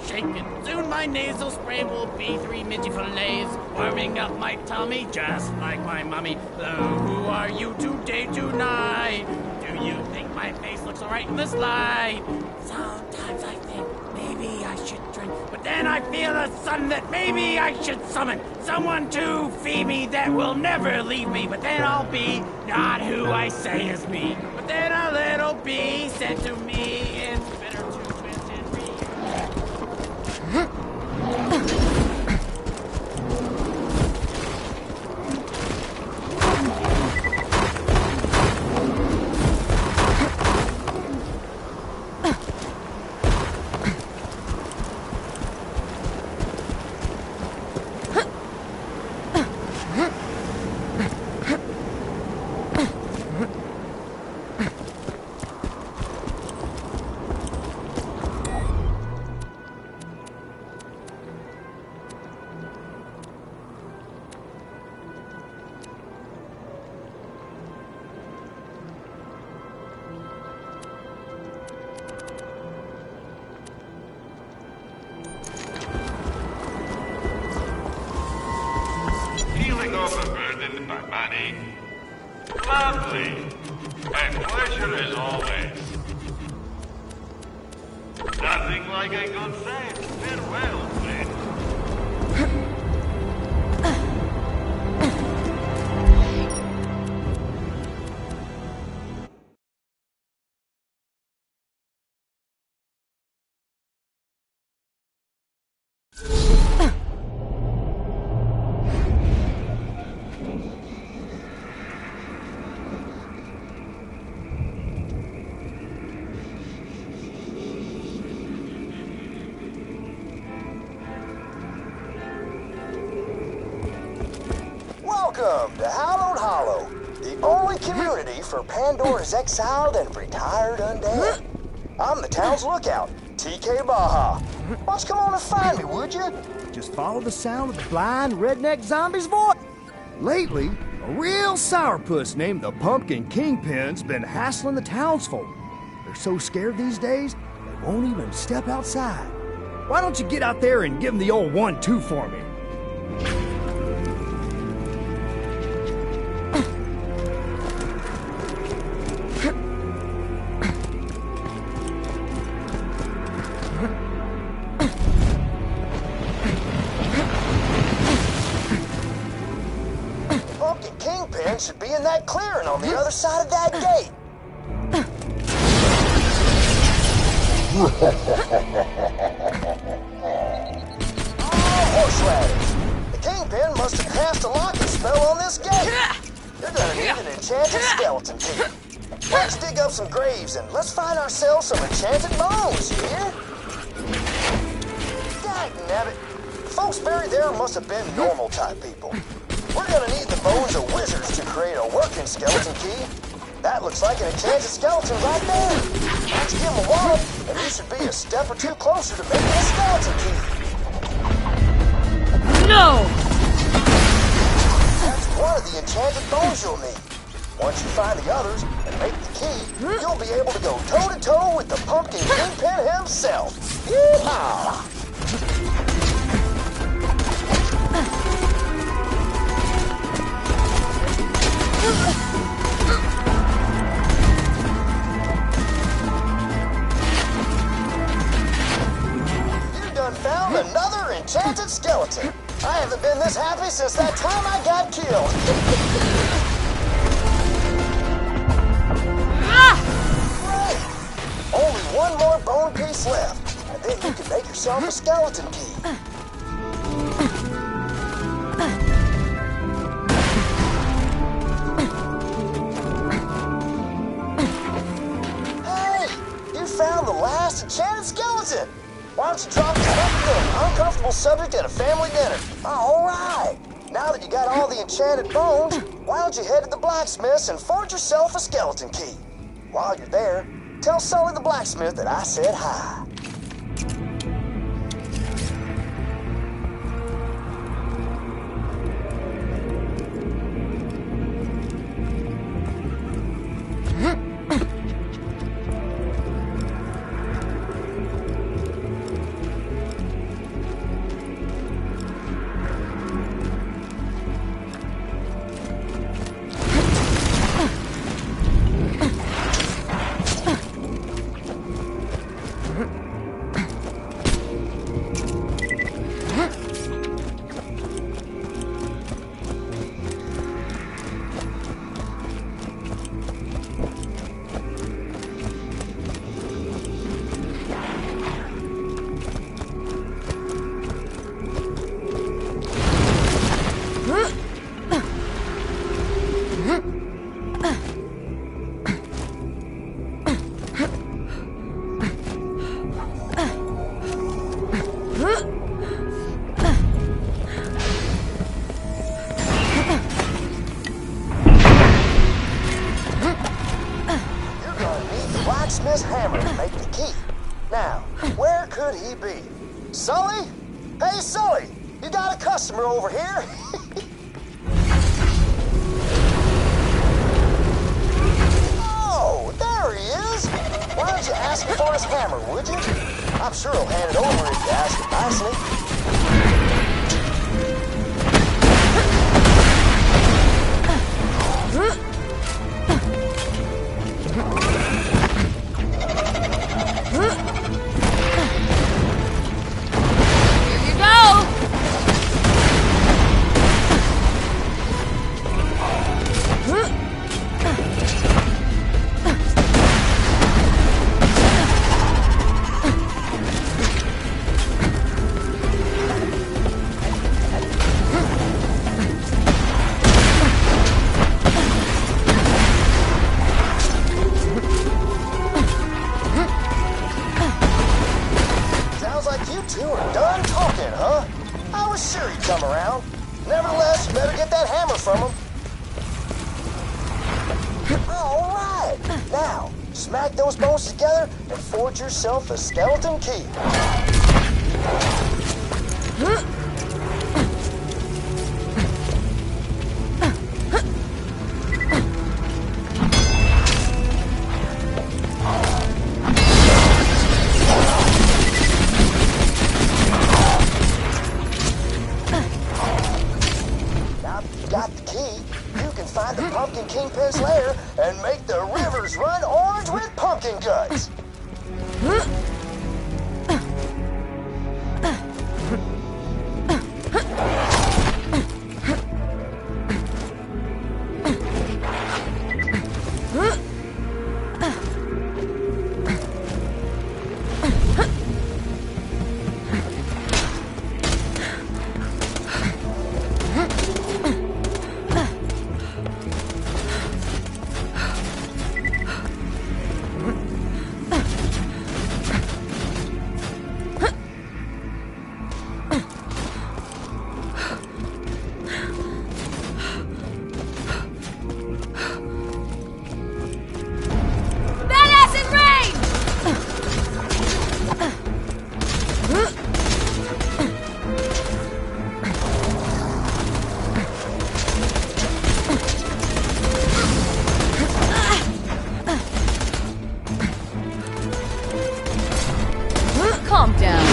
Soon my nasal spray will be 3 midgy fillets, warming up my tummy just like my mummy. Though who are you today tonight? Do you think my face looks alright in this light? Sometimes I think maybe I should drink, but then I feel a sudden that maybe I should summon someone to feed me that will never leave me. But then I'll be not who I say is me. But then a little bee said to me, it's better to twist and read. Feeling overburdened by money? Lovely. And pleasure as always. Nothing like a good friend. Farewell, friend. Welcome to Hallowed Hollow, the only community for Pandora's exiled and retired undead. I'm the town's lookout, TK Baja. Why don't you come on and find me, would you? Just follow the sound of the blind redneck zombie's voice. Lately, a real sourpuss named the Pumpkin Kingpin's been hassling the townsfolk. They're so scared these days, they won't even step outside. Why don't you get out there and give them the old 1-2 for me? Pumpkin Kingpin should be in that clearing on the other side of that gate. Horseradish. The Kingpin must have cast a locking spell on this gate. You're gonna need an enchanted skeleton key. Let's dig up some graves and let's find ourselves some enchanted bones, you hear? Dagnabbit. The folks buried there must have been normal type people. We're gonna need the bones of wizards to create a working skeleton key. That looks like an enchanted skeleton right there. Let's give him a wallop, and he should be a step or two closer to making a skeleton key. No! That's one of the enchanted bones you'll need. Once you find the others and make the key, you'll be able to go toe-to-toe with the Pumpkin Kingpin himself. Yeehaw! You done found another enchanted skeleton. I haven't been this happy since that time I got killed. Great. Only one one more bone piece left, and then you can make yourself a skeleton key. Hey, you found the last enchanted skeleton. Why don't you drop the uncomfortable subject at a family dinner? All right. Now that you got all the enchanted bones, why don't you head to the blacksmith's and forge yourself a skeleton key? While you're there, tell Sully the blacksmith that I said hi. Blacksmith's hammer to make the key. Now, where could he be? Sully? Hey, Sully! You got a customer over here? Oh, there he is! Why don't you ask him for his hammer, would you? I'm sure he'll hand it over if you ask him nicely. Come around. Nevertheless, you better get that hammer from him. All right. Now, smack those bones together and forge yourself a skeleton key. Pumpkin Kingpin's lair and make the rivers run orange with pumpkin guts. Calm down.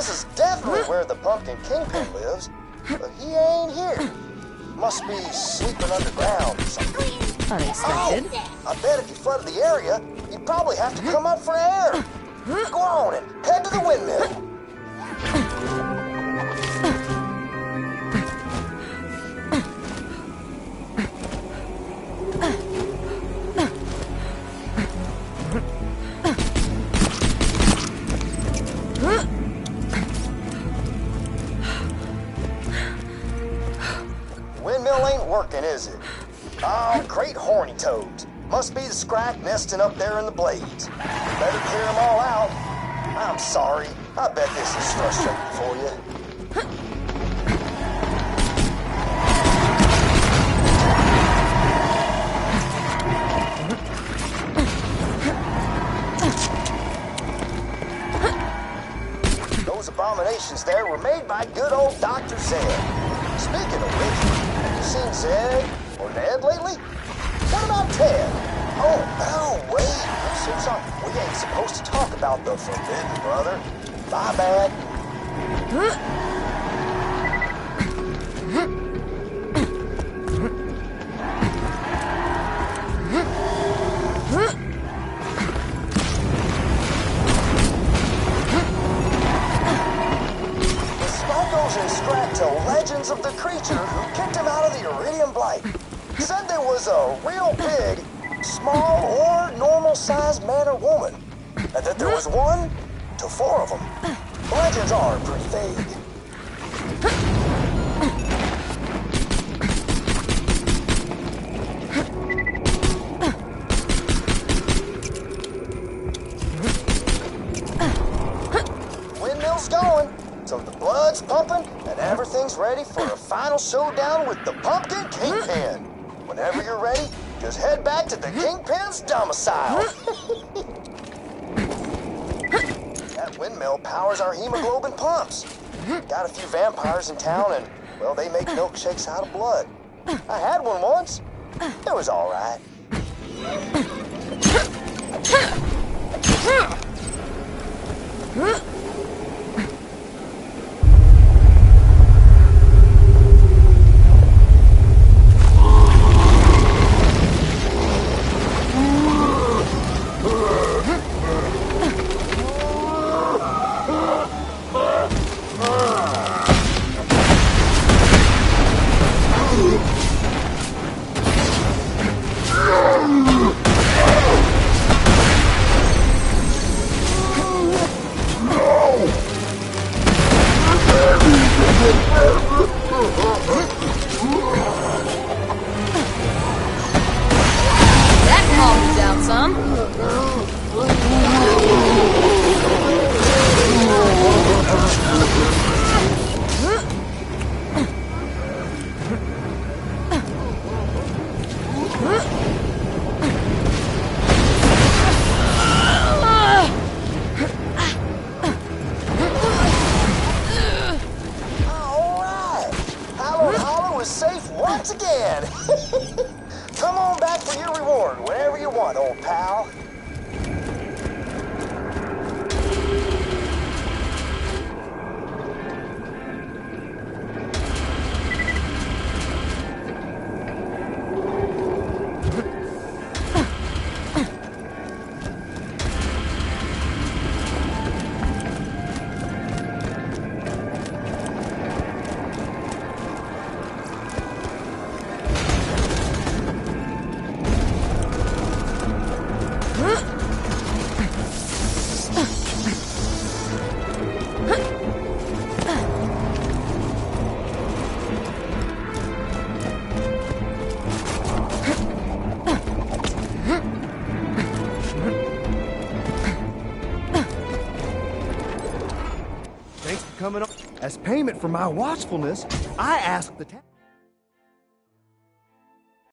This is definitely where the Pumpkin Kingpin lives, but he ain't here. Must be sleeping underground or something. Unexpected. Oh, I bet if you flooded the area, you'd probably have to come up for air. Go on and head to the windmill. Windmill ain't working, is it? Oh, great horny toads. Must be the scrack nesting up there in the blades. Better clear them all out. I'm sorry. I bet this is frustrating for you. Those abominations there were made by good old Dr. Zed. Speaking of which, have you seen Zed or Ned lately? What about Ted? Oh, wait. I'm so sorry. We ain't supposed to talk about the forbidden brother. My bad. The Smoggles and Scrat tell legends of the creature who kicked him out of the Iridium Blight. Said there was a real big, small or normal-sized man or woman, and that there was 1 to 4 of them. The legends are pretty vague. Windmill's going, so the blood's pumping, and everything's ready for a final showdown with the Pumpkin Kingpin. Whenever you're ready, just head back to the Kingpin's domicile. That windmill powers our hemoglobin pumps. Got a few vampires in town and, well, they make milkshakes out of blood. I had one once. It was all right. That calmed me down some. Was safe once again. Come on back for your reward whenever you want, old pal. Thanks for coming up. As payment for my watchfulness, I asked the town.